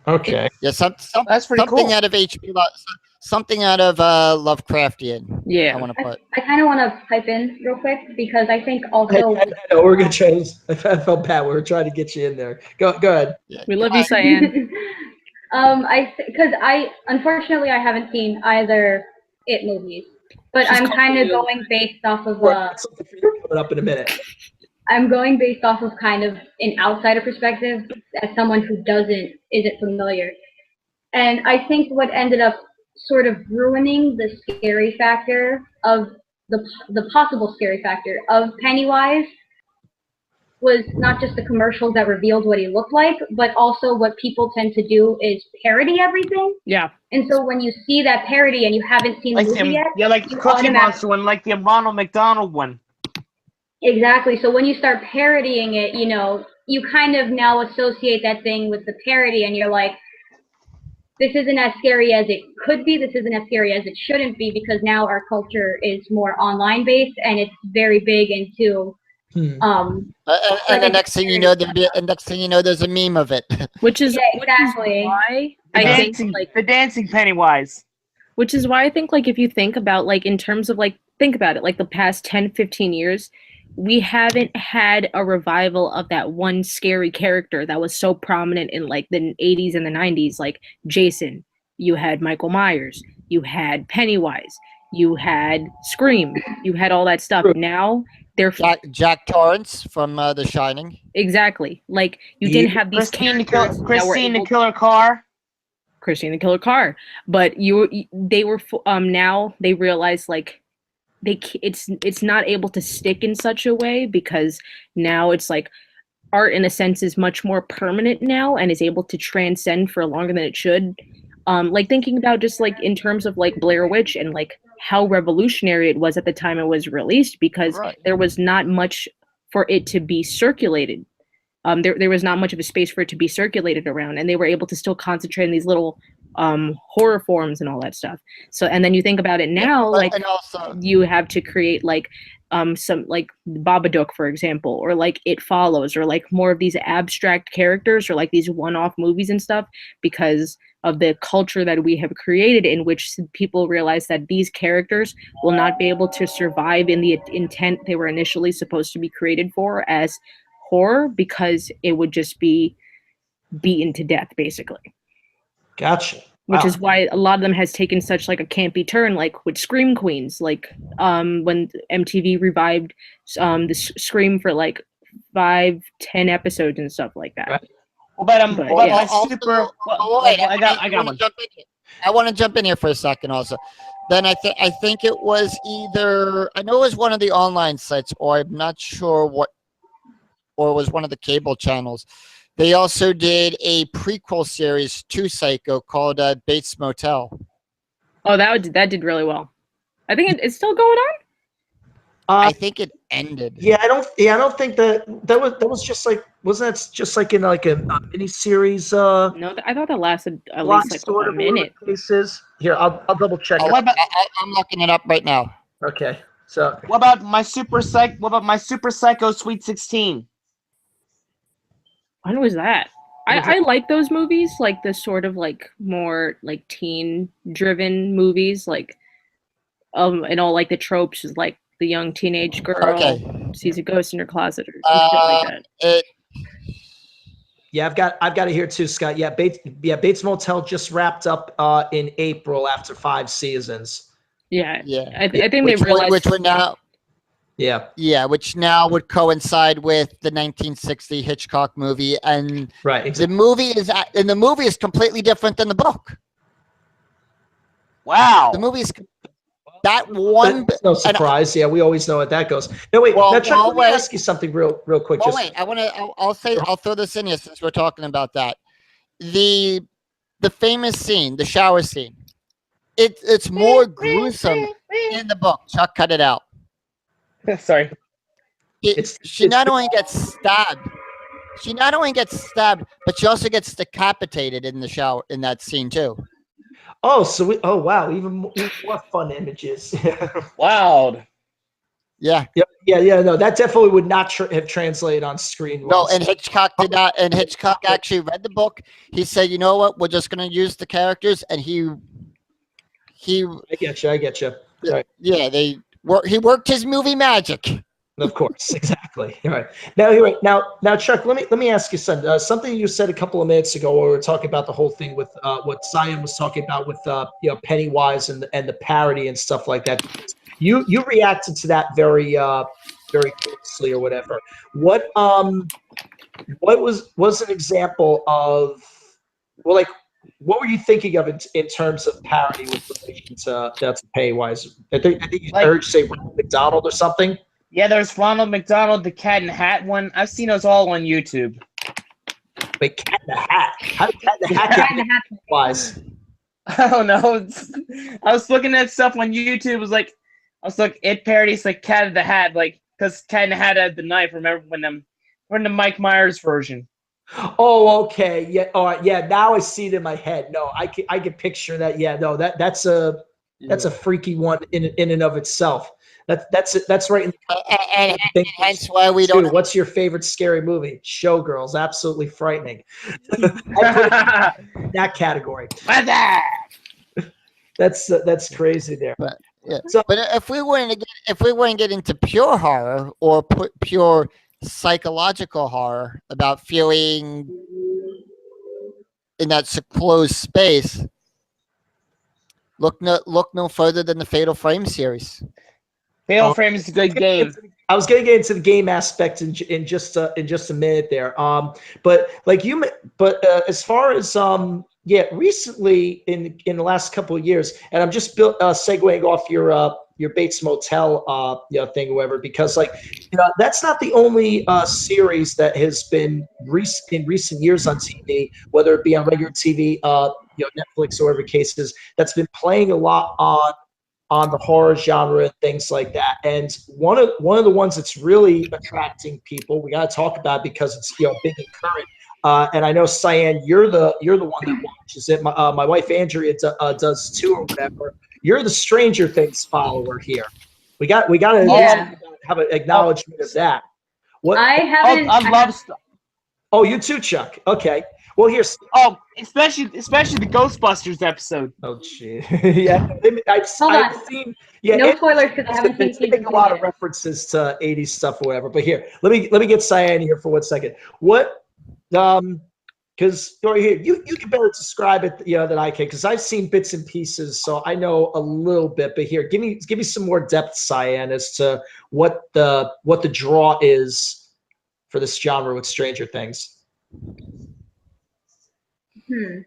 Okay. Yeah, That's pretty something cool. out of HP, something out of Lovecraftian. Yeah. I want to put. I kind of want to pipe in real quick because I think also. I know we're gonna try. I felt bad. We were trying to get you in there. Go ahead. We love you, Cyan. Because unfortunately I haven't seen either It movies, but She's I'm kind of coming going based off of Something for you coming up in a minute. I'm going based off of kind of an outsider perspective as someone who isn't familiar. And I think what ended up sort of ruining the scary factor of the possible scary factor of Pennywise was not just the commercials that revealed what he looked like, but also what people tend to do is parody everything. Yeah. And so when you see that parody and you haven't seen the movie yet, yeah, like the Cookie Monster one, like the Ronald McDonald one. Exactly. So when you start parodying it, you kind of now associate that thing with the parody, and you're like, this isn't as scary as it could be. This isn't as scary as it shouldn't be, because now our culture is more online based and it's very big into. And the next thing you know, there's a meme of it. Which is exactly why I think like the dancing Pennywise. Which is why I think like if you think about like in terms of like think about it like the past 10, 15 years, we haven't had a revival of that one scary character that was so prominent in like the 80s and the 90s, like Jason. You had Michael Myers, you had Pennywise, you had Scream, you had all that stuff. Now they're Jack Torrance from The Shining. Exactly. Like you didn't have these Christine the Killer Car. Christine the Killer Car, but they were now they realize like it's not able to stick in such a way, because now it's like art in a sense is much more permanent now and is able to transcend for longer than it should. Like thinking about just like in terms of like Blair Witch and like how revolutionary it was at the time it was released, because there was not much for it to be circulated. There was not much of a space for it to be circulated around, and they were able to still concentrate on these little horror forms and all that stuff. So, and then you think about it now, like you have to create like some like Babadook, for example, or like It Follows, or like more of these abstract characters, or like these one-off movies and stuff, because of the culture that we have created, in which people realize that these characters will not be able to survive in the intent they were initially supposed to be created for as horror, because it would just be beaten to death, basically. Gotcha. Which is why a lot of them has taken such like a campy turn, like with Scream Queens, like when MTV revived the Scream for like 5-10 episodes and stuff like that. Right. I want to jump in here for a second also. Then I think it was either, I know it was one of the online sites, or I'm not sure what, or it was one of the cable channels. They also did a prequel series to Psycho called Bates Motel. Oh, that did really well. I think it's still going on. I think it ended. Yeah, I don't think that was just like, wasn't that just like in like a mini series? No, I thought that lasted at least like a minute. Cases. Here, I'll double check. I'm looking it up right now. Okay, so what about my Super Psycho Sweet 16? When was that? I like those movies, like the sort of like more like teen driven movies, like and all like the tropes is like the young teenage girl sees a ghost in her closet or something like that. Yeah, I've got it here too, Scott. Yeah, Bates Motel just wrapped up in April after 5 seasons. Yeah. I think they realized which would now. Yeah, which now would coincide with the 1960 Hitchcock movie, and right. Exactly. The movie is completely different than the book. Wow. The movie is that one. That's no surprise. Yeah, we always know what that goes. No, wait. Well, Now, Chuck, let me wait. ask you something real quick. Well, Just wait. I'll throw this in here since we're talking about that. The famous scene, the shower scene. It's more gruesome in the book. Chuck, cut it out. Sorry. She not only gets stabbed. She not only gets stabbed, but she also gets decapitated in the shower in that scene too. oh, so we oh wow, even more fun images. Loud. Yeah. Yeah. No, that definitely would not have translated on screen. No, and Hitchcock did not. And Hitchcock actually read the book. He said, "You know what? We're just going to use the characters." And he. I get you. Right. Yeah, he worked his movie magic. Of course, exactly. All right. Now, Chuck. Let me ask you something. Something you said a couple of minutes ago, where we were talking about the whole thing with what Cyan was talking about with Pennywise and the parody and stuff like that. You reacted to that very closely or whatever. What was an example of like what were you thinking of in terms of parody with relation to Pennywise? I think I heard you say Ronald McDonald or something. Yeah, there's Ronald McDonald, the Cat in the Hat one. I've seen those all on YouTube. Wait, Cat in the Hat? How did Cat in the Hat get Pennywise? I don't know. I was looking at stuff on YouTube. It was like, it parodies like Cat in the Hat, like because Cat in the Hat had the knife. Remember when the Mike Myers version? Oh, okay. Yeah. All right. Yeah. Now I see it in my head. No, I can picture that. Yeah. No, that's a freaky one in and of itself. That's right. And hence why we don't. What's your favorite scary movie? Showgirls. Absolutely frightening. I put it in that category. That's crazy there. But, yeah. But if we want to get into pure horror or pure psychological horror about feeling in that closed space, look no further than the Fatal Frame series. Fatal Frame is a good game. I was going to get into the game aspect in just a minute there. But as far as recently in the last couple of years, and I'm just segueing off your Bates Motel thing or whatever, because that's not the only series that has been in recent years on TV, whether it be on regular TV, Netflix or whatever case is, that's been playing a lot on the horror genre and things like that. And one of the ones that's really attracting people, we got to talk about because it's big and current. And I know Cyan, you're the one that watches it. My wife Andrea does too or whatever. You're the Stranger Things follower here. We got to have an acknowledgement of that. What I haven't. I love stuff. Oh, you too, Chuck. Okay. Well, here's. Oh, especially the Ghostbusters episode. Oh, gee. Yeah, I've seen. Yeah, no spoilers because I haven't seen season a lot of references to 80s stuff or whatever. But here, let me get Cyan here for 1 second. What? Because here you can better describe it, than I can, because I've seen bits and pieces, so I know a little bit. But here, give me some more depth, Cyan, as to what the draw is for this genre with Stranger Things.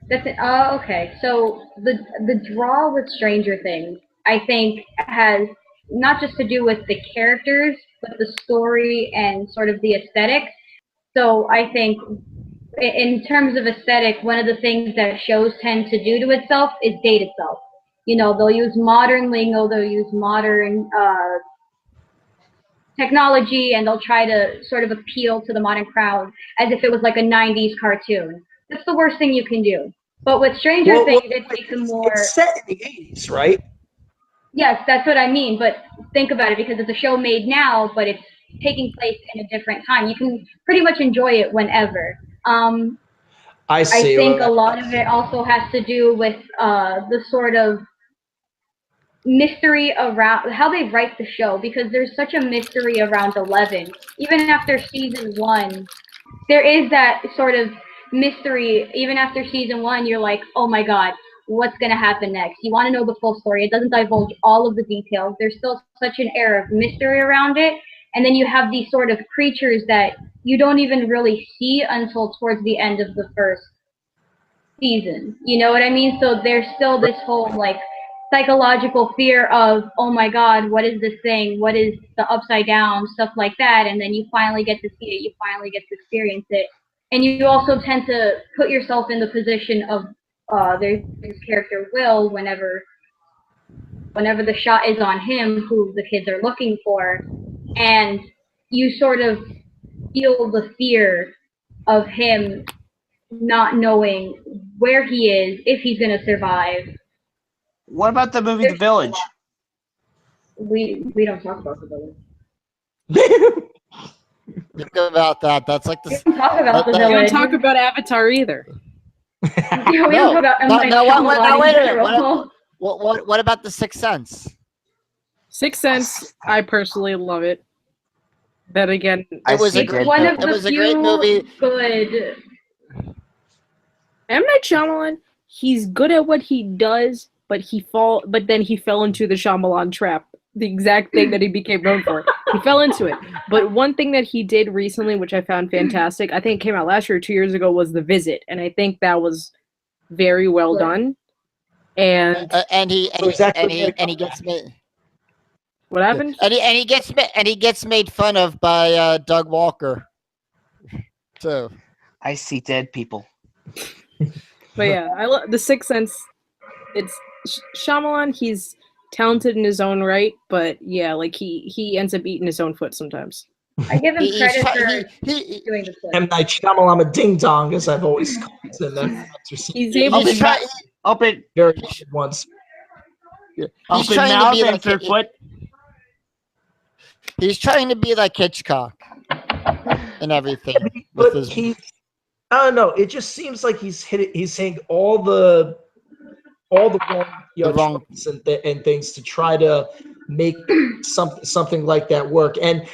That's it. Okay. So the draw with Stranger Things, I think, has not just to do with the characters, but the story and sort of the aesthetic. So I think, in terms of aesthetic, one of the things that shows tend to do to itself is date itself. They'll use modern lingo, they'll use modern technology, and they'll try to sort of appeal to the modern crowd as if it was like a 90s cartoon. That's the worst thing you can do. But with Stranger Things, it takes a more... It's set in the 80s, right? Yes, that's what I mean. But think about it, because it's a show made now, but it's taking place in a different time. You can pretty much enjoy it whenever. I see. I think a lot of it also has to do with the sort of mystery around how they write the show, because there's such a mystery around 11. Even after season 1, there is that sort of mystery. Even after season 1, you're like, oh my god, what's going to happen next? You want to know the full story. It doesn't divulge all of the details. There's still such an air of mystery around it. And then you have these sort of creatures that you don't even really see until towards the end of the first season. You know what I mean? So there's still this whole psychological fear of, oh my god, what is this thing? What is the upside down? Stuff like that. And then you finally get to see it. You finally get to experience it. And you also tend to put yourself in the position of there's this character Will whenever the shot is on him, who the kids are looking for, and you sort of feel the fear of him not knowing where he is, if he's going to survive. What about the movie The Village? We don't talk about the village. Think about that. That's like We the. don't talk about the We We don't village. talk about Avatar either. Yeah, we don't talk about M. Night Shyamalan wait in a minute. general. What about the Sixth Sense? Sixth Sense, I personally love it. Then again, It was a see great. One of It the was a few great movie. good. M. Night Shyamalan, he's good at what he does, but then he fell into the Shyamalan trap. The exact thing that he became known for. He fell into it. But one thing that he did recently, which I found fantastic, I think it came out last year or 2 years ago, was The Visit. And I think that was very well done. And He gets made. what happened? And he gets made fun of by Doug Walker. too. I see dead people. But yeah, I love The Sixth Sense. It's Shyamalan. He's talented in his own right, but yeah, like he ends up eating his own foot sometimes. I give him credit for doing the M. Night Shyamalan, a ding dong, as I've always called him. He's able to. Open Very good ones. He's trying to be like foot. He's trying to be like Hitchcock and everything. But he, I don't know. It just seems like he's hitting all the wrong, tropes and things to try to make something like that work. And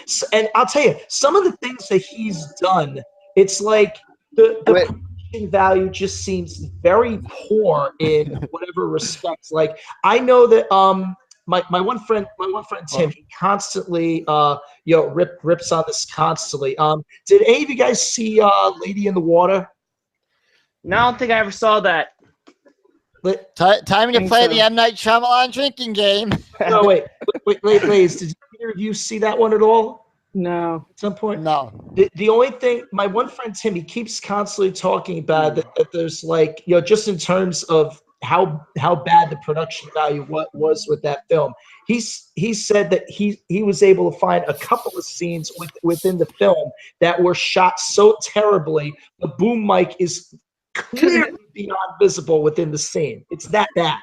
I'll tell you, some of the things that he's done, it's like the production value just seems very poor in whatever respects. Like I know that my one friend Tim, he constantly rips on this constantly. Did any of you guys see Lady in the Water? No, I don't think I ever saw that. Time to play the M. Night Shyamalan drinking game. No, wait, ladies, did either of you see that one at all? No. At some point? No. The only thing, my one friend Tim, he keeps constantly talking about that there's like, just in terms of how bad the production value was with that film. He said that he was able to find a couple of scenes within the film that were shot so terribly, the boom mic is clearly beyond visible within the scene. It's that bad.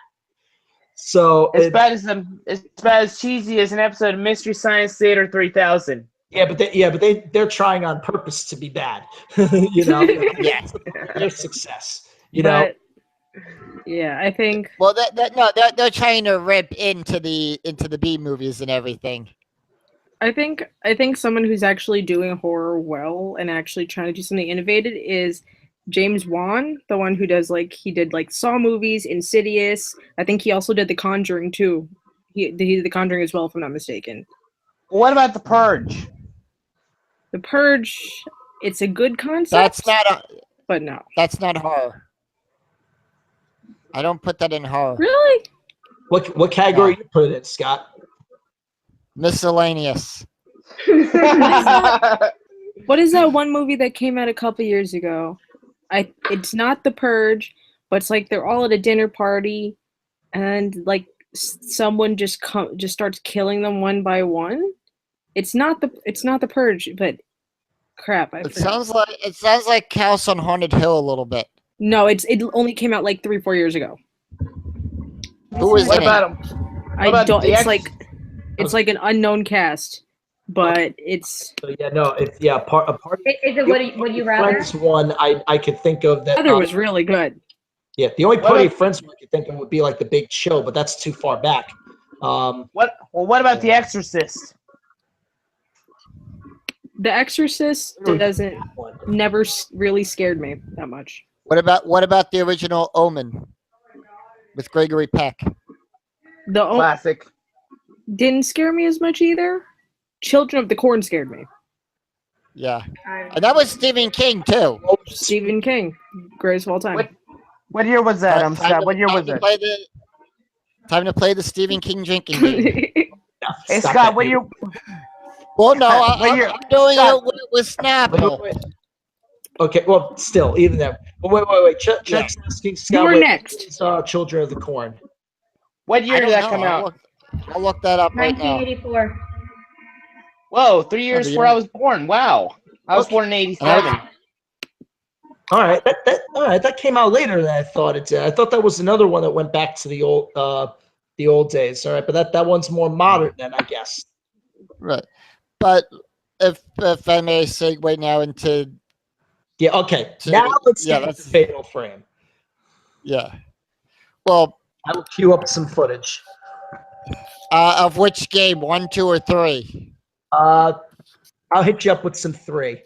So as bad as cheesy as an episode of Mystery Science Theater 3000. Yeah, but they're trying on purpose to be bad. Yeah, their success. Yeah, I think. Well, they're trying to rip into the B movies and everything. I think someone who's actually doing horror well and actually trying to do something innovative is James Wan, the one who he did Saw movies, Insidious. I think he also did The Conjuring too. He did The Conjuring as well, if I'm not mistaken. What about The Purge? The Purge, it's a good concept. But no. That's not horror. I don't put that in horror. Really? What category you put it in, Scott? Miscellaneous. What is that one movie that came out a couple years ago? It's not The Purge, but it's like they're all at a dinner party, and someone just starts killing them one by one. It's not the Purge, but crap. It sounds like House on Haunted Hill a little bit. No, it only came out 3-4 years ago. Who was What in about it? him? It's like an unknown cast, but it's. So a part. Is it Would You Rather? Friends one I could think of that. Other was really good. Yeah, the only Party of Friends one I could think of would be The Big Chill, but that's too far back. What about The Exorcist? The Exorcist never really scared me that much. What about the original Omen with Gregory Peck? The Classic. Didn't scare me as much either. Children of the Corn scared me. Yeah, and that was Stephen King too. Stephen King, greatest of all time. What year was that? Scott. What year was it? Time to play the Stephen King drinking game. No, Hey stop Scott, that, when dude. you Well, no, When I'm you're- doing Scott. it with Wait, Snapple. wait, wait. Okay, well, still, even then. Well, wait. Check's asking Scott. You are wait, next. Children of the Corn. what I year don't did that know. come out? I'll look that up right now. 1984. Whoa, 3 years the before I was born. Wow. I was Okay. born in '87. All right, that came out later than I thought it did. I thought that was another one that went back to the old days. All right, but that one's more modern then, I guess. Right. But if I may segue now into Yeah. Okay. So, Now let's yeah, get into that's- Fatal Frame. yeah. Well, I will cue up some footage. of which game? 1, 2, or 3? I'll hit you up with some 3.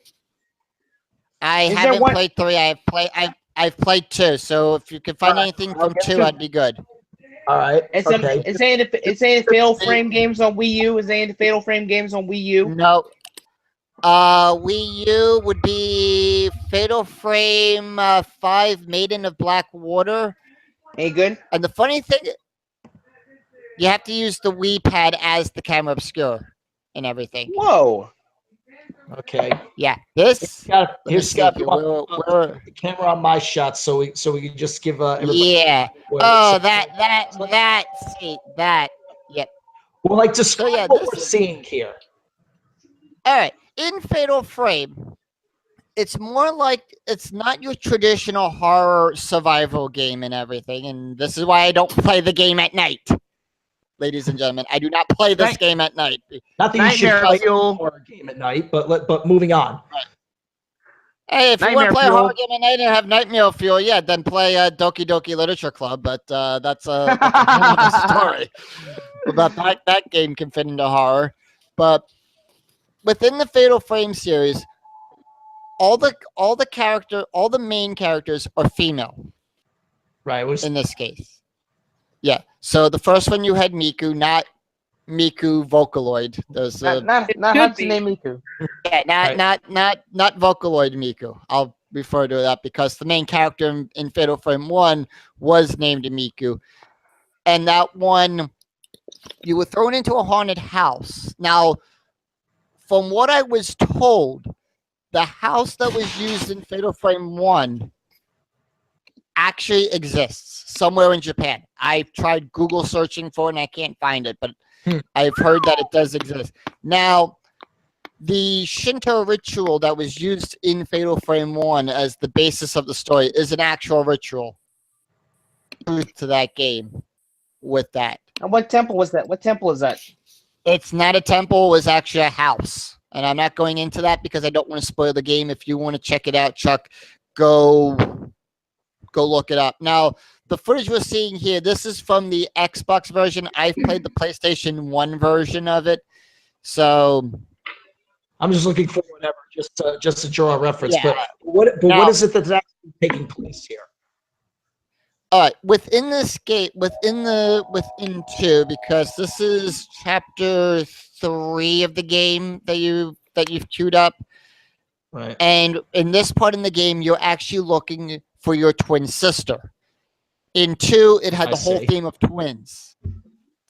I Is there haven't one- played 3. I've played 2. So if you can find Alright, anything I'll from get 2, to- I'd be good. All right. It's Okay. saying the Fatal Frame games on Wii U. Is saying the Fatal Frame games on Wii U. No. Wii U would be Fatal Frame 5, Maiden of Black Water. Any good? And the funny thing, you have to use the Wii pad as the camera obscure and everything. Whoa. Okay. Yeah, this. Scott, Let me here's see Scott. here. Put the camera on my shot so we can just give everybody. Yeah. Well, Oh, so- that. Yep. Well, like describe yeah, what this we're is- seeing here. All right. In Fatal Frame, it's more like it's not your traditional horror survival game and everything. And this is why I don't play the game at night. Ladies and gentlemen, I do not play this Right. game at night. Not that you should Nightmare play a Fuel. horror game at night, but moving on. Hey, if you want Nightmare to play a horror Fuel. game at night and have Nightmare Fuel, yeah, then play Doki Doki Literature Club. But that's a whole other story about that game can fit into horror. But within the Fatal Frame series, all the main characters are female Right. in this case. Yeah. So the first one you had Miku, not Miku Vocaloid. There's Not It Hatsune could be. Miku. yeah, not Vocaloid Miku. I'll refer to that because the main character in Fatal Frame 1 was named Miku. And that one, you were thrown into a haunted house. Now, from what I was told, the house that was used in Fatal Frame 1 actually exists somewhere in Japan. I've tried Google searching for it and I can't find it, but I've heard that it does exist. Now, the Shinto ritual that was used in Fatal Frame 1 as the basis of the story is an actual ritual to that game with that. And what temple was that? What temple is that? It's not a temple, it was actually a house. And I'm not going into that because I don't want to spoil the game. If you want to check it out, Chuck, go look it up. Now, the footage we're seeing here, this is from the Xbox version. I've played the PlayStation 1 version of it. So I'm just looking for whatever, just to draw a reference. Yeah. But Now- what is it that's actually taking place here? all right, within this game, within 2, because this is chapter 3 of the game that you've queued up. Right. And in this part in the game, you're actually looking for your twin sister. In 2, it had I the whole see. theme of twins.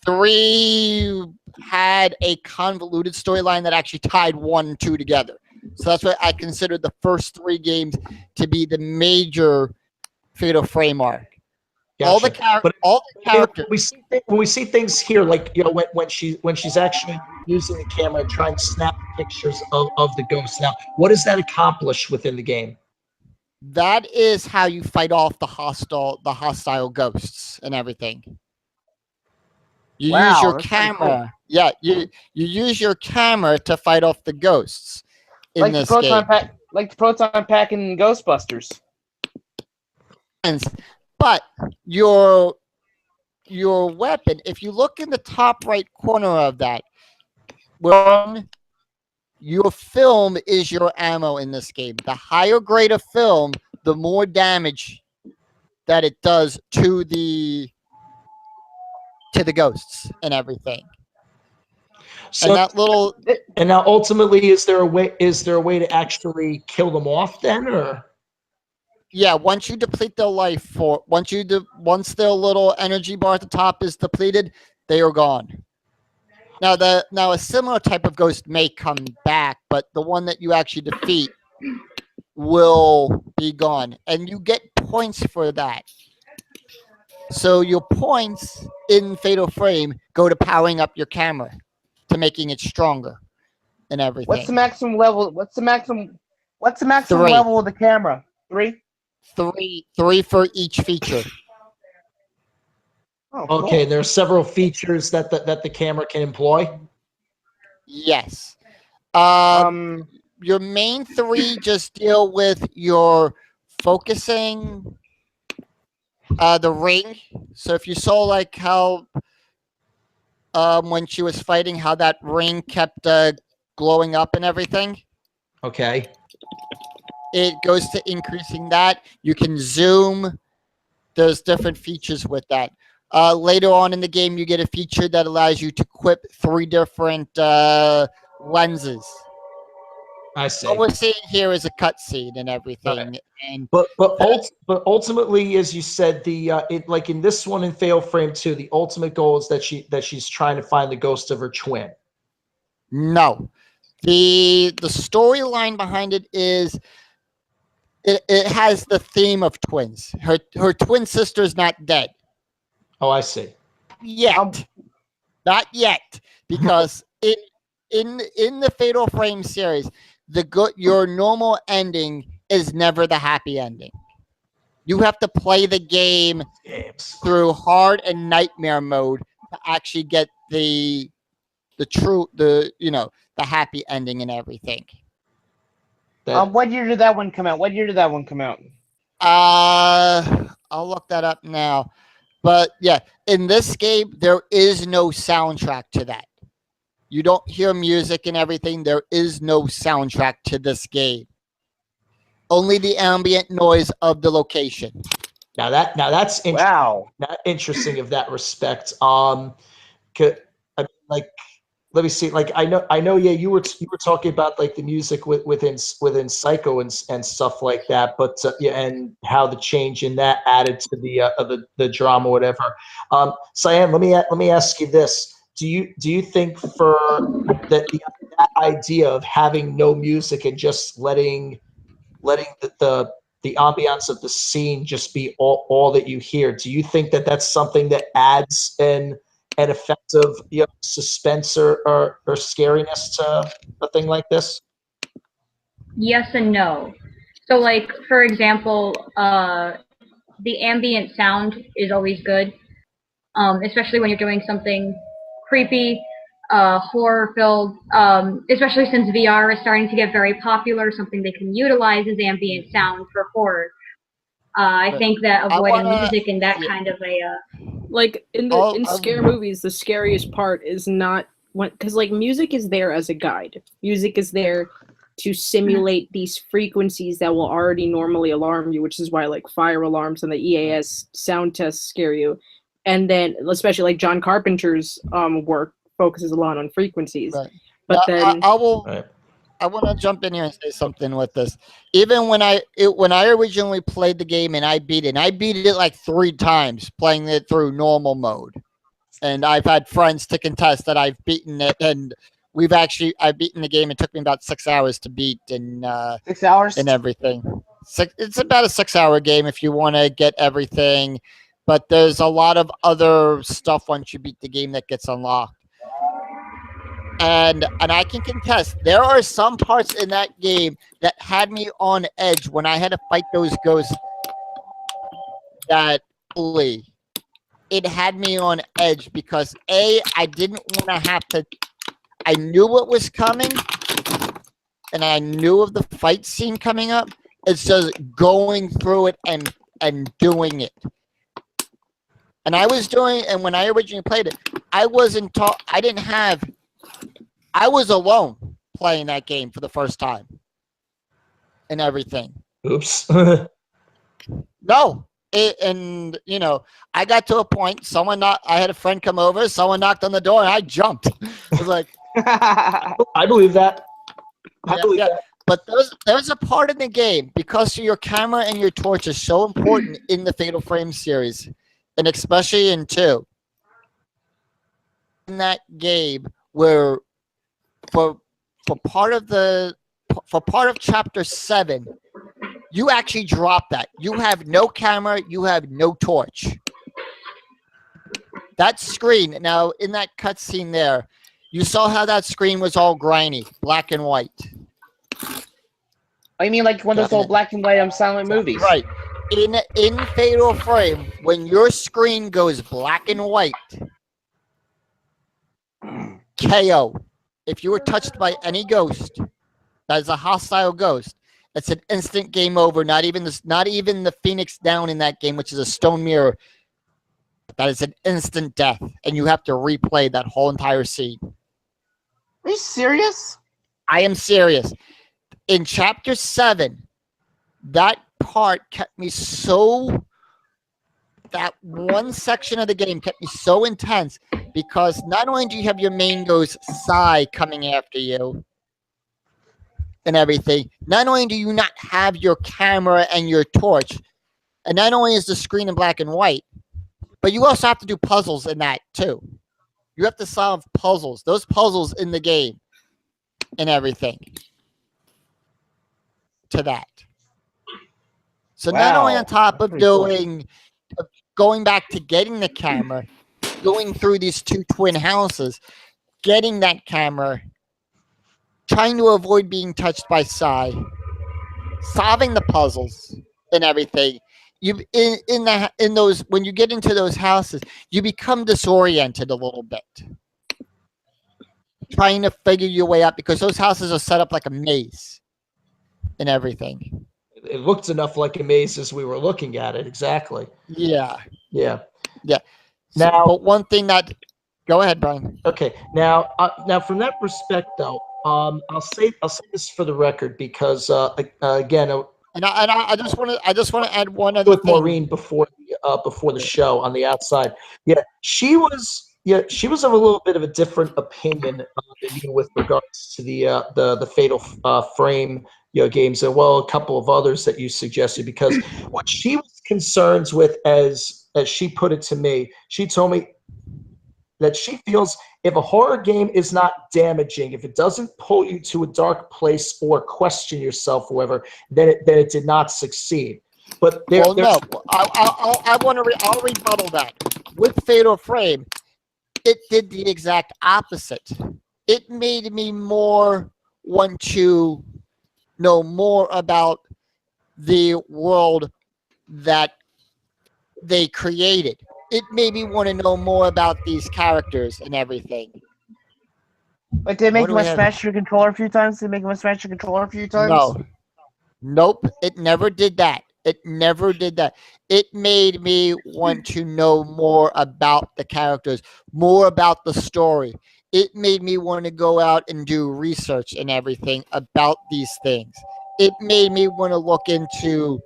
3 had a convoluted storyline that actually tied 1 and 2 together. So that's why I consider the first 3 games to be the major Fatal Frame arc. All the Gotcha. But- characters. When we see things here, like when she's actually using the camera and trying to snap pictures of the ghosts. Now, what does that accomplish within the game? That is how you fight off the hostile ghosts and everything. You Wow, use your that's pretty cool. camera. Yeah, you use your camera to fight off the ghosts in Like the this proton game. pack, like the proton pack in Ghostbusters. But your weapon, if you look in the top right corner of that, your film is your ammo in this game. The higher grade of film, the more damage that it does to the ghosts and everything. So, And that little and now ultimately, is there a way to actually kill them off then, or? Yeah, once you deplete their life for once their little energy bar at the top is depleted, they are gone. Now a similar type of ghost may come back, but the one that you actually defeat will be gone, and you get points for that. So your points in Fatal Frame go to powering up your camera, to making it stronger and everything. What's the maximum level? What's the maximum 3. level of the camera? 3. Three for each feature. Oh, cool. Okay, there are several features that the camera can employ. Yes. Um. Your main 3 just deal with your focusing, the ring. So if you saw like how when she was fighting, how that ring kept glowing up and everything, Okay. it goes to increasing that. You can zoom. There's different features with that. Later on in the game, you get a feature that allows you to equip 3 different lenses. I see. What we're seeing here is a cutscene and everything, and But ultimately, as you said, the like in this one in Fatal Frame 2, the ultimate goal is that she's trying to find the ghost of her twin. no, the storyline behind it is it has the theme of twins. Her twin sister's not dead Oh, I see. yet, not yet, because in the Fatal Frame series, your normal ending is never the happy ending. You have to play the game Games. through hard and nightmare mode to actually get the happy ending and everything. What year did that one come out? I'll look that up now. But yeah, in this game, there is no soundtrack to that. You don't hear music and everything. There is no soundtrack to this game. Only the ambient noise of the location. Now that's interesting. Wow. Interesting of that respect. Like, let me see. Like, I know. Yeah, you were talking about like the music within Psycho and stuff like that. But yeah, and how the change in that added to the drama, whatever. Cyan, let me ask you this: Do you think for that that idea of having no music and just letting the ambiance of the scene just be all that you hear, do you think that that's something that adds an effective suspense or scariness to a thing like this? Yes and no. So, like, for example, the ambient sound is always good, especially when you're doing something creepy, horror-filled, especially since VR is starting to get very popular. Something they can utilize is ambient sound for horror. I think that avoiding music in that kind of a Like in scare movies, the scariest part is not because like music is there as a guide. Music is there to simulate these frequencies that will already normally alarm you, which is why like fire alarms and the EAS sound tests scare you. And then especially like John Carpenter's work focuses a lot on frequencies. Right. But then I want to jump in here and say something with this. Even when I originally played the game and I beat it like 3 times playing it through normal mode. And I've had friends to contest that I've beaten it, and I've beaten the game. It took me about 6 hours to beat, and 6 hours and everything. It's about a 6-hour game if you want to get everything, but there's a lot of other stuff once you beat the game that gets unlocked. And I can contest, there are some parts in that game that had me on edge when I had to fight those ghosts. That it had me on edge because I didn't want to have to. I knew what was coming, and I knew of the fight scene coming up. It's just going through it and doing it. And when I originally played it, I wasn't taught. I was alone playing that game for the first time and everything. Oops. No. I got to a point, I had a friend come over, someone knocked on the door, and I jumped. I was like, I believe that. I believe that. But there's a part in the game, because your camera and your torch is so important in the Fatal Frame series, and especially in 2. In that game, where for part of chapter 7, you actually drop that. You have no camera, you have no torch. That screen, now in that cutscene there, you saw how that screen was all grimy, black and white. Oh, you mean like one of those old black and white silent movies? Right. In Fatal Frame, when your screen goes black and white, KO. If you were touched by any ghost that is a hostile ghost, it's an instant game over. Not even the Phoenix down in that game, which is a stone mirror. That is an instant death, and you have to replay that whole entire scene. Are you serious? I am serious. In chapter 7, that part kept me so. That one section of the game kept me so intense, because not only do you have your main ghost Sai coming after you and everything, not only do you not have your camera and your torch, and not only is the screen in black and white, but you also have to do puzzles in that too. You have to solve puzzles, those puzzles in the game and everything to that. So not only on top of doing, going back to getting the camera, going through these 2 twin houses, getting that camera, trying to avoid being touched by Sai, solving the puzzles and everything. You in those, when you get into those houses, you become disoriented a little bit, trying to figure your way out, because those houses are set up like a maze and everything. It looked enough like a maze as we were looking at it. Exactly. Yeah. Yeah. Now, but one thing that, go ahead, Brian. Okay. Now from that respect, though, I'll say this for the record, because again, And I just want to add one other with thing. Maureen before the show on the outside. Yeah, she was of a little bit of a different opinion than you with regards to the Fatal Frame games, and well, a couple of others that you suggested, because what she was concerned with, as she put it to me, she told me that she feels if a horror game is not damaging, if it doesn't pull you to a dark place or question yourself, or whatever, then it did not succeed. But no, I'll rebuttal that. With Fatal Frame, it did the exact opposite. It made me more want to know more about the world that they created. It made me want to know more about these characters and everything. Like, did it make you smash your controller a few times? No. Nope. It never did that. It made me want to know more about the characters, more about the story. It made me want to go out and do research and everything about these things. It made me want to look into,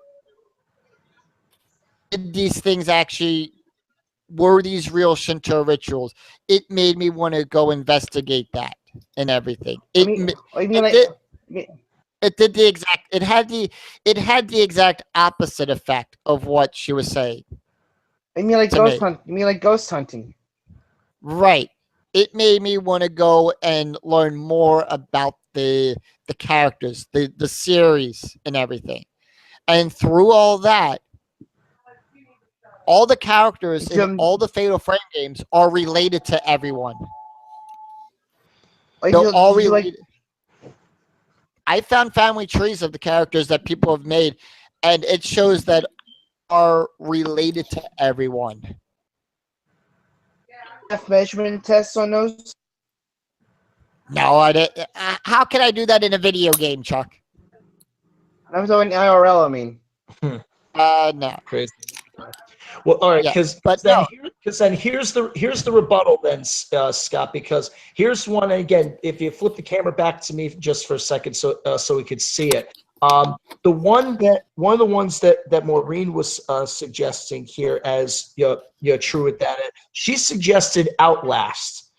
did these things actually, were these real Shinto rituals? It made me want to go investigate that and everything. It had the exact opposite effect of what she was saying. You mean like ghost hunting? Right. It made me want to go and learn more about the characters, the series and everything. And through all that, all the characters in all the Fatal Frame games are related to everyone. They're all related. I found family trees of the characters that people have made, and it shows that are related to everyone. Have measurement tests on those? No, I didn't. How can I do that in a video game, Chuck? I'm talking IRL, I mean. No. Crazy. Well, all right, because then here's the rebuttal then, Scott. Because here's one again. If you flip the camera back to me just for a second, so we could see it. One of the ones that Maureen was suggesting here, as you're true with that. She suggested Outlast.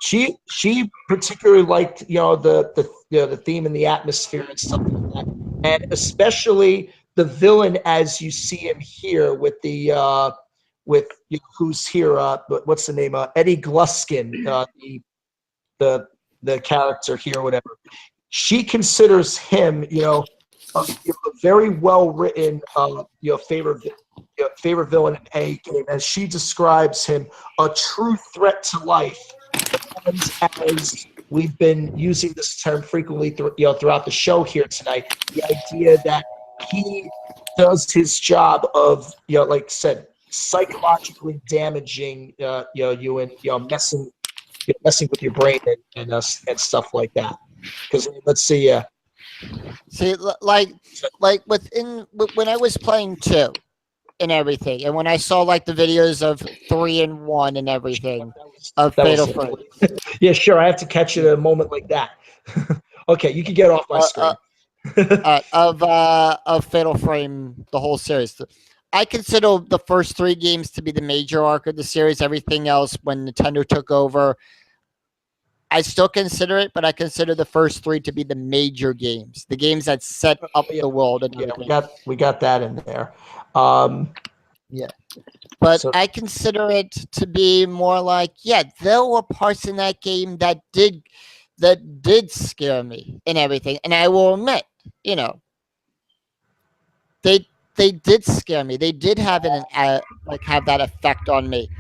she particularly liked the theme and the atmosphere and stuff like that, and especially the villain as you see him here with the who's here, what's the name, Eddie Gluskin, the character here, whatever. She considers him a very well written favorite villain in a game, as she describes him, a true threat to life. And as we've been using this term frequently throughout the show here tonight, the idea that he does his job of, like I said, psychologically damaging you and messing with your brain and stuff like that. Because let's see, See, like when I was playing 2 and everything, and when I saw like the videos of 3 and 1 and everything of Fatal Frame. Yeah, sure. I have to catch it at a moment like that. Okay, you can get off my screen. Of Fatal Frame, the whole series. I consider the first 3 games to be the major arc of the series. Everything else, when Nintendo took over, I still consider it, but I consider the first 3 to be the major games, the games that set up the world. And we got that in there. But I consider it to be more like, there were parts in that game that did scare me and everything. And I will admit, they did scare me. They did have have that effect on me.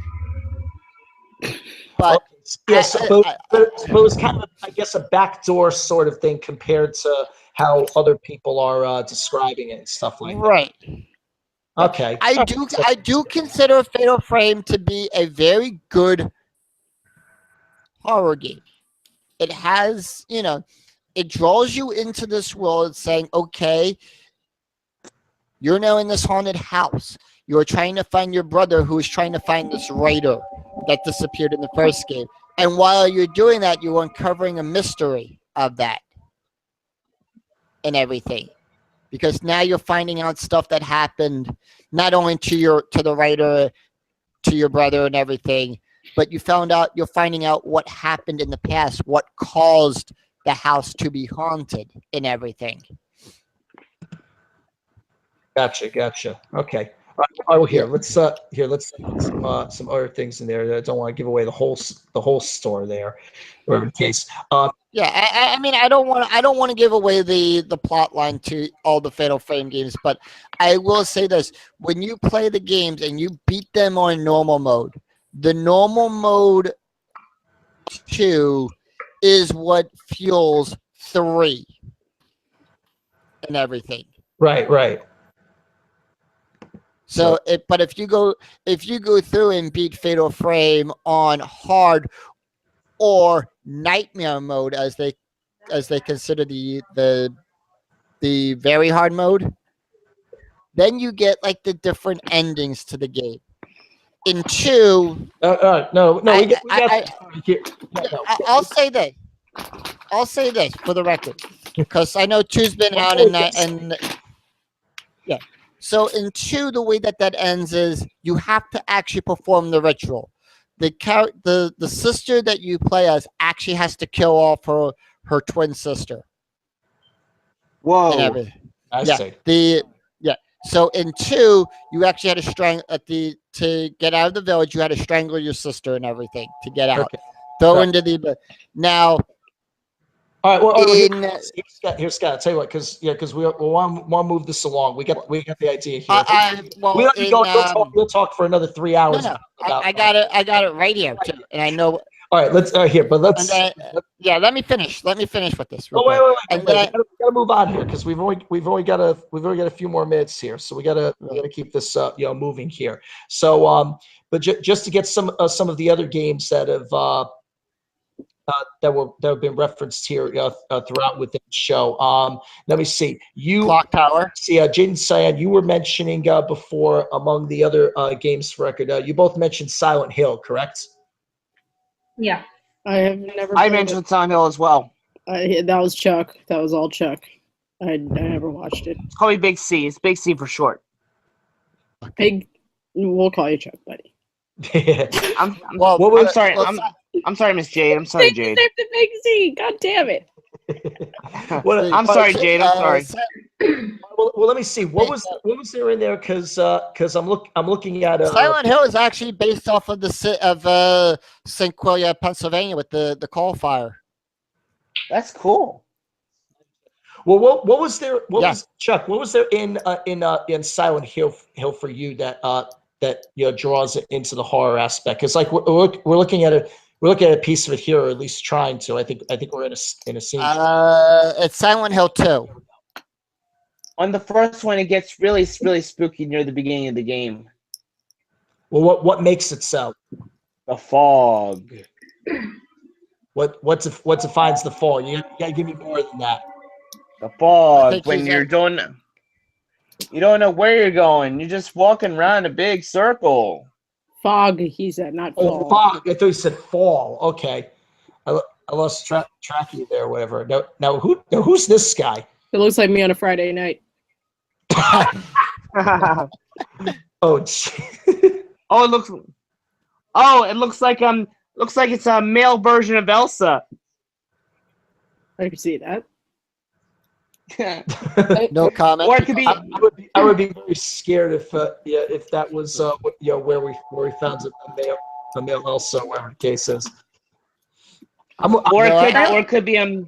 But but it was kind of, I guess, a backdoor sort of thing compared to how other people are describing it and stuff like that. Right. Okay. I do consider Fatal Frame to be a very good horror game. It has, it draws you into this world saying, okay, you're now in this haunted house. You're trying to find your brother who is trying to find this writer that disappeared in the first game. And while you're doing that, you're uncovering a mystery of that and everything. Because now you're finding out stuff that happened not only to the writer, to your brother and everything, but you're finding out what happened in the past, what caused the house to be haunted and everything. Gotcha. Okay. All right, here. Let's put some other things in there. I don't want to give away the whole store there, whatever the case. I mean, I don't want to give away the plot line to all the Fatal Frame games, but I will say this: when you play the games and you beat them on normal mode, the normal mode 2 is what fuels 3 and everything. Right. So, but if you go through and beat Fatal Frame on hard or nightmare mode, as they consider the very hard mode, then you get like the different endings to the game. In 2, no, I'll say this for the record, because I know 2's been out and yeah. So in 2, the way that ends is you have to actually perform the ritual. The sister that you play as actually has to kill off her twin sister. Whoa! I see. So in 2, you actually had to get out of the village. You had to strangle your sister and everything to get out. Okay. Throw into the now. All right. Well, here, Scott. I'll tell you what, because we want to move this along. We got the idea here. We'll talk for another 3 hours. No. I got it right here too, and I know. All right. Let's let me finish. Let me finish with this. Wait. We gotta move on here because we've only got a few more minutes here, so we gotta keep this moving here. So but just to get some of the other games that have been referenced here throughout within the show. Let me see. Clock Tower. See, Jaden Cyan, you were mentioning before among the other games for record. You both mentioned Silent Hill, correct? Yeah. I have never. I mentioned Silent Hill as well. That was Chuck. That was all Chuck. I never watched it. Call me Big C. It's Big C for short. We'll call you Chuck, buddy. I'm Well, sorry. I'm sorry, Miss Jade. I'm sorry, Jade. Save the big Z. God damn it. What, I'm sorry, Jade. I'm sorry. well, let me see. What was there in there? Because I'm looking at Silent Hill is actually based off of Sequoia, Pennsylvania, with the coal fire. That's cool. Well, what was there? What Yeah. was Chuck? What was there in Silent Hill for you that draws it into the horror aspect? Because like we're looking at a piece of it here, or at least trying to. I think we're in a scene. It's Silent Hill 2. On the first one, it gets really spooky near the beginning of the game. Well, what makes it so? The fog. What defines the fall? You gotta give me more than that. The fog. think When he's you're in- doing, you don't know where you're going. You're just walking around a big circle. Fog, he said, not Oh, fall. fog. I thought you said fall. Okay, I lost track of you there. Whatever. Now who's this guy? It looks like me on a Friday night. Oh, gee. Oh, it looks like it's a male version of Elsa. I can see that. No comment. Or it could be. I would be very scared if that was where we found a male Elsa, whatever the case is. Or No, it could be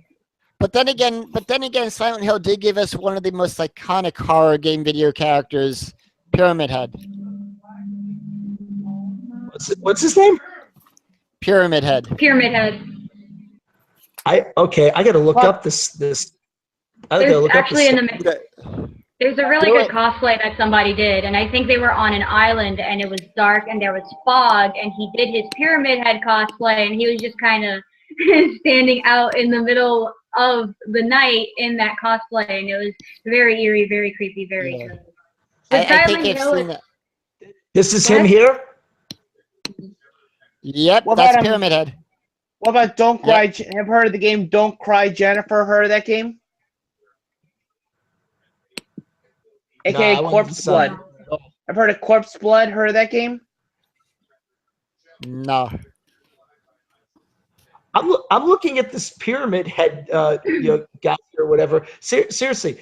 But then again, Silent Hill did give us one of the most iconic horror game video characters, Pyramid Head. What's his name? Pyramid Head. Pyramid Head. I gotta look up this. I gotta There's look actually up in this. the there's a really Do good it. cosplay that somebody did, and I think they were on an island and it was dark and there was fog, and he did his Pyramid Head cosplay, and he was just kind of standing out in the middle of the night in that cosplay, and it was very eerie, very creepy, very Yeah. good. I But think Silent I've Hill seen is- that. This is What? him here. Yep, What that's about, Pyramid Head. What about Don't Cry? Have heard of the game Don't Cry Jennifer? Heard of that game? AKA Nah, I wouldn't Corpse sound- Blood. I've heard of Corpse Blood. Heard of that game? No. I'm looking at this Pyramid Head guy or whatever. Seriously,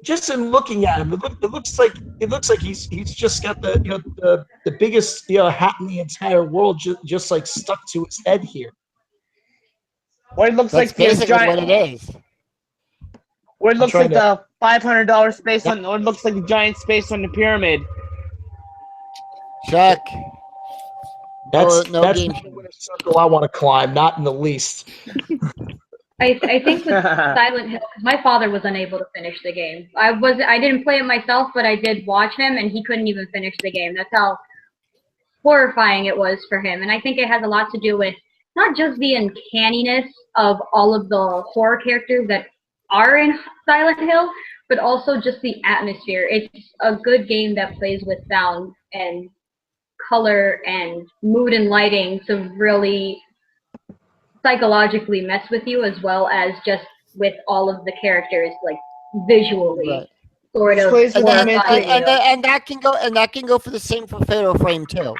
just in looking at him, it looks like he's just got the biggest hat in the entire world just like stuck to his head here. Or it looks That's like this basically what giant. it is. Or it looks trying like the $500 space on. Or it looks like the giant space on the pyramid. Chuck. That's No that's game. not a circle I want to climb, not in the least. I think with Silent Hill, 'cause my father was unable to finish the game. I didn't play it myself, but I did watch him, and he couldn't even finish the game. That's how horrifying it was for him. And I think it has a lot to do with not just the uncanniness of all of the horror characters that are in Silent Hill, but also just the atmosphere. It's a good game that plays with sound and color and mood and lighting to really psychologically mess with you, as well as just with all of the characters, like visually, Right. sort of. Plays with them horrify into- you. And that can go for the same for Fatal Frame too.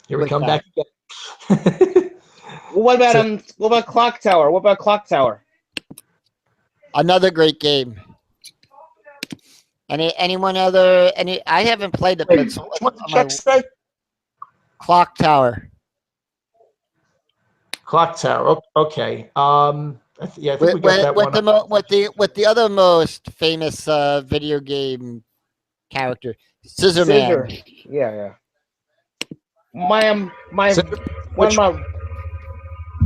Here we With come that. back again. What about Clock Tower? What about Clock Tower? Another great game. Anyone other? I haven't played it, but Wait, it's which one did on my Chuck say? Clock Tower. Clock Tower. Okay. I think we got that one. With the other most famous video game character, Scissor Man. Yeah. My Scissor-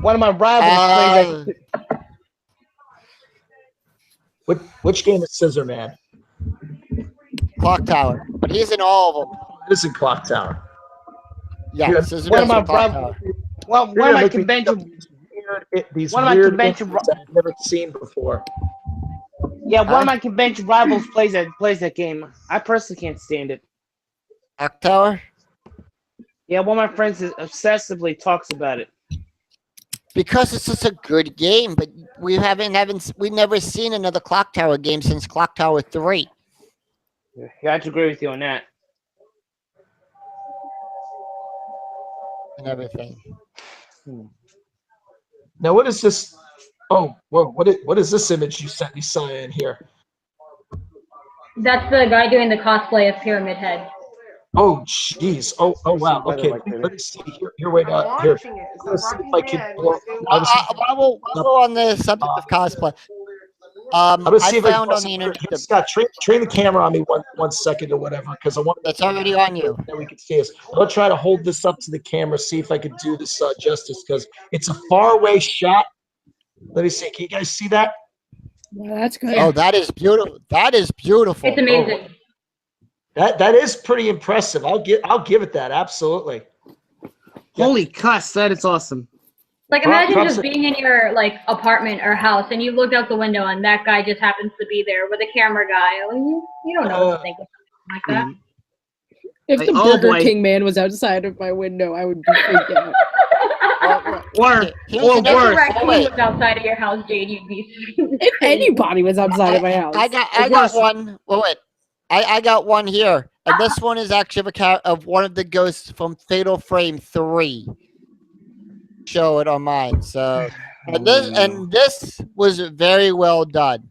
one of my rivals plays Which game is Scissor Man? Clock Tower, but he's in all of them. This is Clock Tower. Yeah, Yeah, Scissor one of Man's my in Clock rivals- Tower. Well, You're one of gonna my make me convention. think of these one of my weird convention images I've never seen before. Yeah, one of my convention rivals plays that game. I personally can't stand it. Clock Tower. Yeah, one of my friends obsessively talks about it. Because it's such a good game, but we've never seen another Clock Tower game since Clock Tower 3. Yeah, I have to agree with you on that. and everything. Now, what is this? Oh, whoa! What is this image you sent me, Cyan, here? That's the guy doing the cosplay of Pyramid Head. Oh, jeez. Oh, wow. Okay, let me see. Here, wait. Here. I'm gonna see if I can blow. While we're on the subject of cosplay, I'm gonna see I if I can found blow on the internet Here, Scott, train the camera on me one second or whatever, because I want that's already on you. that we can see us. I'm gonna try to hold this up to the camera, see if I can do this justice, because it's a far away shot. Let me see. Can you guys see that? Well, that's good. Oh, that is beautiful. That is beautiful. It's amazing. That is pretty impressive. I'll give it that. Absolutely. Holy cuss, that is awesome. Like, imagine just being in your like apartment or house, and you look out the window, and that guy just happens to be there with a camera guy. Like, you don't know what to think of something like that. If Like, the oh Burger boy. King man was outside of my window, I would be freaked out. Or Here's or another- If the worse. raccoon wait. was outside of your house, Jade, you'd be. If anybody was outside of my house. I got one. Well, wait. I got one here, and this one is actually of one of the ghosts from Fatal Frame 3. Show it on mine. So, and this was very well done.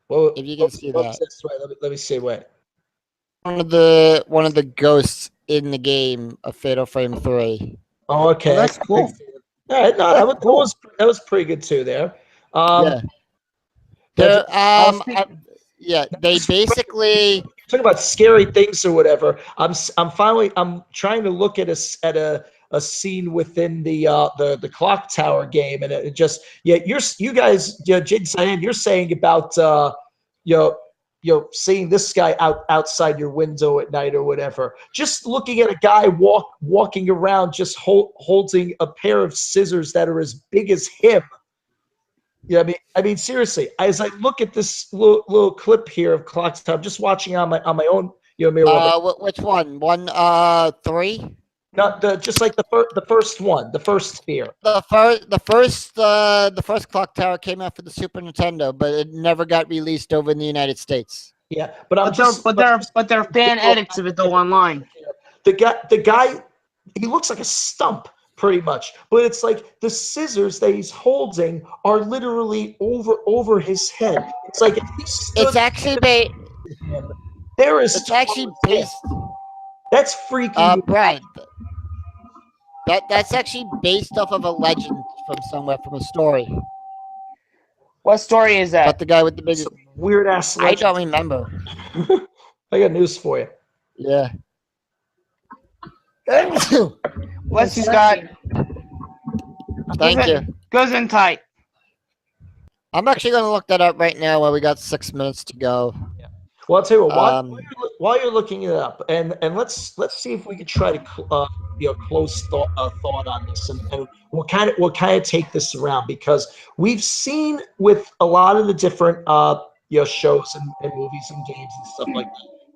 Well, If you can see that. This way. Let me see. Wait. One of the ghosts in the game of Fatal Frame 3. Oh, okay. Well, that's cool. All right. No, that was pretty good too. There. Yeah. Yeah. They basically. Talking about scary things or whatever. I'm trying to look at a scene within the clock tower game, and it just you guys Jade and Cyan, you're saying about seeing this guy outside your window at night or whatever. Just looking at a guy walking around just holding a pair of scissors that are as big as him. Yeah, I mean, seriously. As I look at this little clip here of Clock Tower, I'm just watching on my own mirror. Which one? 3? Not just like the first one, the first sphere. The first clock tower came out for the Super Nintendo, but it never got released over in the United States. Yeah, but there are fan edits of it though online. The guy, he looks like a stump pretty much, but it's like the scissors that he's holding are literally over his head. It's like if he stood It's actually there is. It's actually based. That's freaky. Brad. That's actually based off of a legend from somewhere, from a story. What story is that? But the guy with the biggest Weird ass. I don't remember. I got news for you. Yeah. What's you got? Thank you. Goes in tight. I'm actually going to look that up right now while we got 6 minutes to go. Well, I'll tell you what. While you're looking it up, and let's see if we can try to close thought on this, and we'll kind of take this around, because we've seen with a lot of the different shows and movies and games and stuff like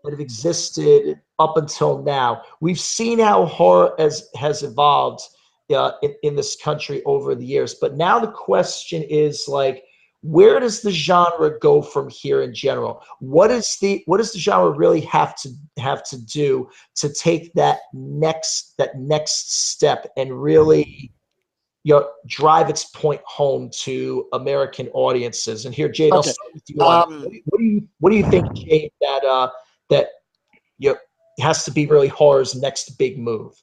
that have existed up until now. We've seen how horror has evolved in this country over the years, but now the question is like, where does the genre go from here in general? What does the genre really have to do to take that next step and really drive its point home to American audiences? And here, Jade, I'll start with you. What do you think, Jade, that has to be really horror's next big move?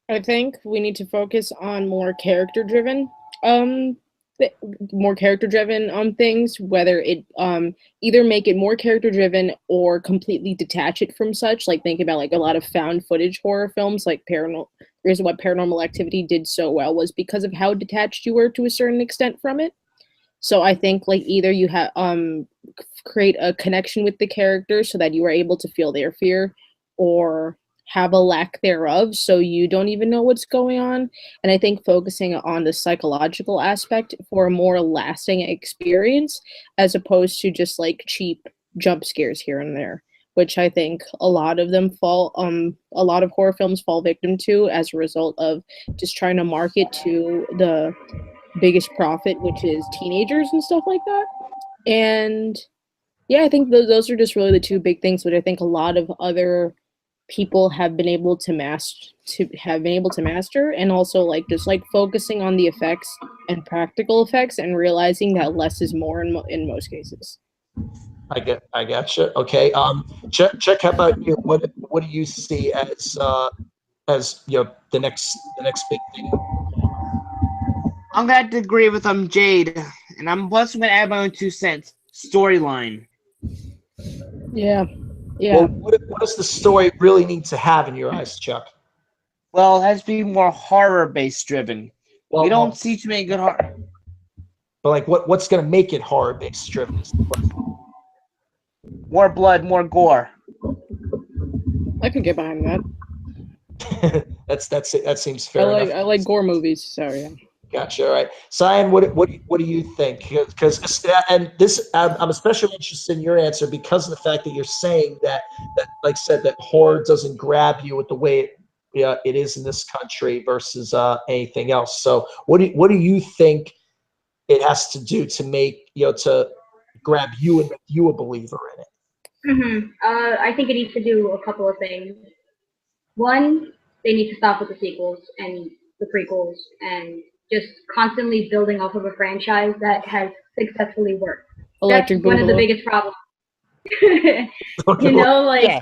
I think we need to focus on more character driven things, whether it either make it more character driven or completely detach it from such. Like, think about like a lot of found footage horror films, like the reason why Paranormal Activity did so well was because of how detached you were to a certain extent from it. So I think like either you have create a connection with the characters so that you are able to feel their fear, or have a lack thereof so you don't even know what's going on. And I think focusing on the psychological aspect for a more lasting experience, as opposed to just like cheap jump scares here and there, which I think a lot of horror films fall victim to as a result of just trying to market to the biggest profit, which is teenagers and stuff like that. And yeah, I think those are just really the two big things, but I think a lot of other people have been able to master, and also like just like focusing on the effects and practical effects and realizing that less is more in most cases. I gotcha. Okay. Chuck, how about you? What do you see as the next big thing? I'm gonna have to agree with Jade, and I'm plus gonna add my own 2 cents. Storyline. Yeah. Well, what does the story really need to have in your eyes, Chuck? Well, it has to be more horror based driven. Well, We don't see too many good horror. But like, what's going to make it horror based driven? Is the question. More blood, more gore. I could get behind that. That's it. That seems fair enough. I like gore movies, so yeah. Gotcha. All right, Cyan, what do you think? Because and this, I'm especially interested in your answer because of the fact that you're saying that like I said, that horror doesn't grab you with the way it is in this country versus anything else. So what do you think it has to do to make to grab you and make you a believer in it? I think it needs to do a couple of things. One, they need to stop with the sequels and the prequels and just constantly building off of a franchise that has successfully worked. Electric That's one of the Boogaloo. biggest problems. You know, like Yeah.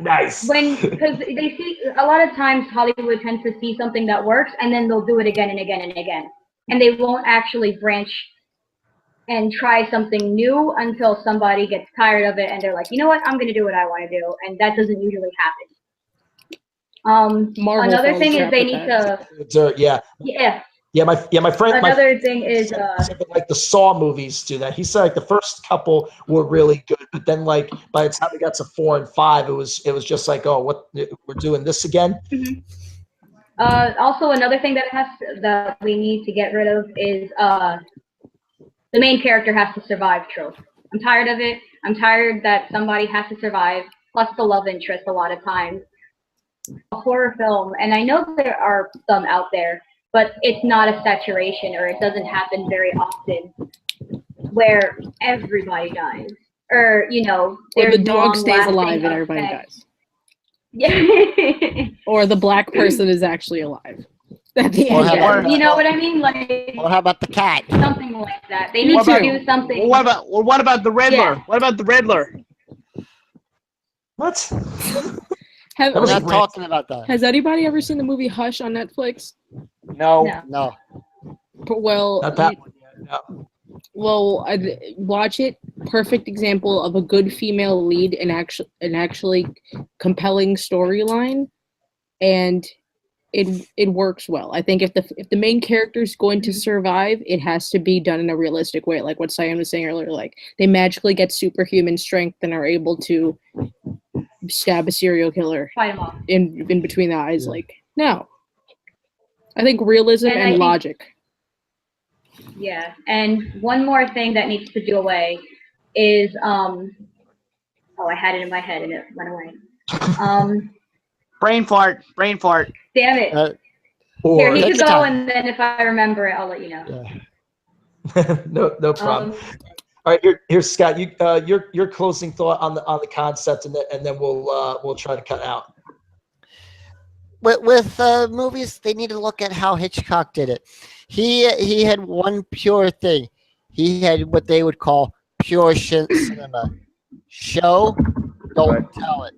Nice. because they see a lot of times Hollywood tends to see something that works and then they'll do it again and again and again, and they won't actually branch and try something new until somebody gets tired of it and they're like, you know what, I'm gonna do what I want to do, and that doesn't usually happen. Marvel Another falls thing is trap they with need that. to Yeah, my friend. Another thing is like the Saw movies do that. He said like the first couple were really good, but then like by the time we got to 4 and 5, it was just like, oh, what, we're doing this again. Also another thing that we need to get rid of is the main character has to survive trope. I'm tired of it. I'm tired that somebody has to survive, plus the love interest a lot of times. A horror film, and I know there are some out there, but it's not a saturation, or it doesn't happen very often where everybody dies. Or, Or there's the dog stays long-lasting alive and everybody effects. dies. Yeah. Or the black person is actually alive. At the Or end. how about- You know what I mean? Like Or how about the cat? something like that. They need What to about- do something. What about the Riddler? Yeah. What about the Riddler? What? Have, That We're was not great. talking about that. has anybody ever seen the movie Hush on Netflix? No. No. No. Well, Not that one yet. No. well, watch it. Perfect example of a good female lead and actually compelling storyline, and it works well. I think if the main character is going to survive, it has to be done in a realistic way, like what Cyan was saying earlier. Like they magically get superhuman strength and are able to stab a serial killer Fight 'em off. in between the eyes. Like no, I think realism And I and think- logic. Yeah. And one more thing that needs to do away is oh, I had it in my head and it went away. Brain fart. Damn it. Uh, Here, he Take could your go, time. and then if I remember it, I'll let you know. yeah. no problem. Um, All right, here's Scott. Your closing thought on the concept, and then we'll try to cut out. With movies, they need to look at how Hitchcock did it. He had one pure thing. He had what they would call pure cinema. Show, don't tell it.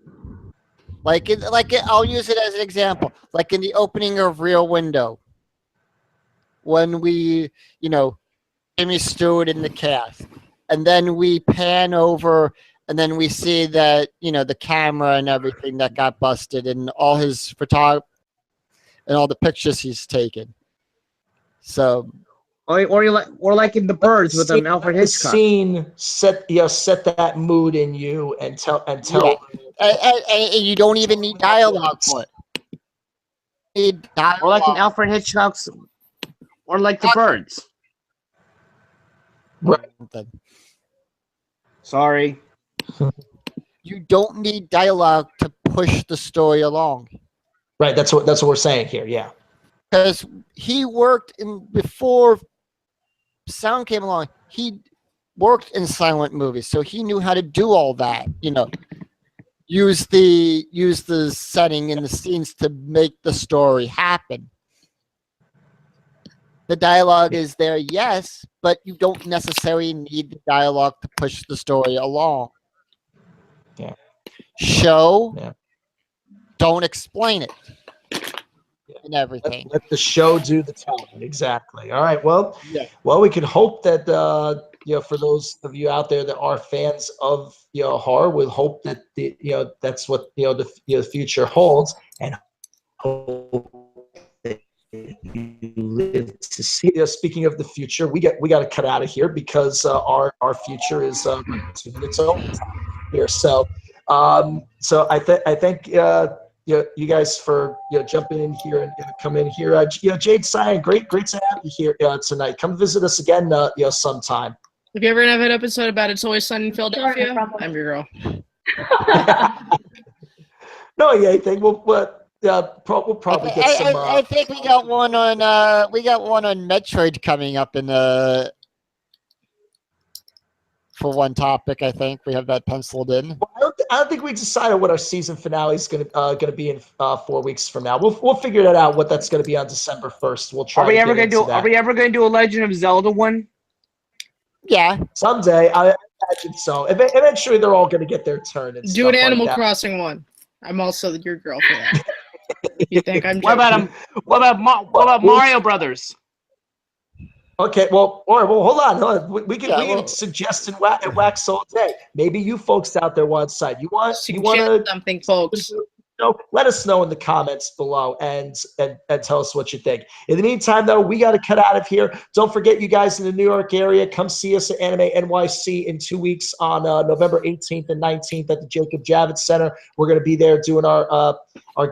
I'll use it as an example. Like in the opening of Rear Window, when we, Jimmy Stewart in the cast, and then we pan over, and then we see that the camera and everything that got busted, and all his photography and all the pictures he's taken. So, Or like in The Birds with Alfred The Hitchcock. scene set that mood in you and tell. yeah. And you don't even need dialogue for it. You need dialogue. Or like in Alfred Hitchcock's. Or like The Birds. Sorry. You don't need dialogue to push the story along. Right. That's what we're saying here. Yeah. Because he worked before sound came along. He worked in silent movies, so he knew how to do all that. use the setting and the scenes to make the story happen. The dialogue is there, yes, but you don't necessarily need the dialogue to push the story along. Yeah. Show, Yeah. don't explain it. Yeah. And everything. Let the show do the telling. Exactly. All right. Well, Yeah. well, we can hope that for those of you out there that are fans of horror, we hope that that's what the future holds, and hope that you live to see. Speaking of the future, we got to cut out of here because our future is running to its own time here. So I thank you guys for jumping in here and coming in here. Jade Cyan, great to have you here tonight. Come visit us again sometime. If you ever have an episode about It's Always Sunny in Philadelphia, Sure, no problem. I'm your girl. No, yeah, I think we'll probably get some. I think we got one on Metroid coming up in for one topic. I think we have that penciled in. Well, I don't think we decided what our season finale is gonna be in 4 weeks from now. We'll figure that out. What that's gonna be on December 1st. We'll try. Are we ever gonna do a Legend of Zelda one? Yeah. Someday, I imagine so. Eventually, they're all gonna get their turn. And Do an stuff Animal like that. Crossing one. I'm also your girl for that. You think I'm What joking? about what about Mario Brothers? Okay, well, all right, well, hold on. We can Yeah, well- suggest and wax all day. Maybe you folks out there want side. You want Suggest something, folks. let us know in the comments below and tell us what you think. In the meantime, though, we got to cut out of here. Don't forget, you guys in the New York area, come see us at Anime NYC in 2 weeks on November 18th and 19th at the Jacob Javits Center. We're going to be there doing our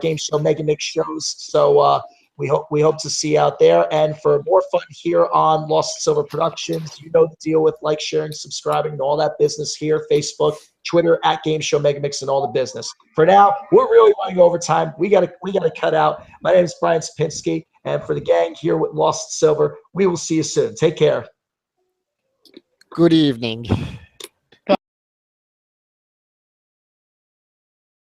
game show Mega Mix shows. So we hope to see you out there. And for more fun here on Lost and Silver Productions, you know the deal with like, sharing, subscribing, and all that business here. Facebook, Twitter at Game Show Mega Mix, and all the business. For now, we're really running overtime. We gotta cut out. My name is Brian Sapinski, and for the gang here with Lost and Silver, we will see you soon. Take care. Good evening.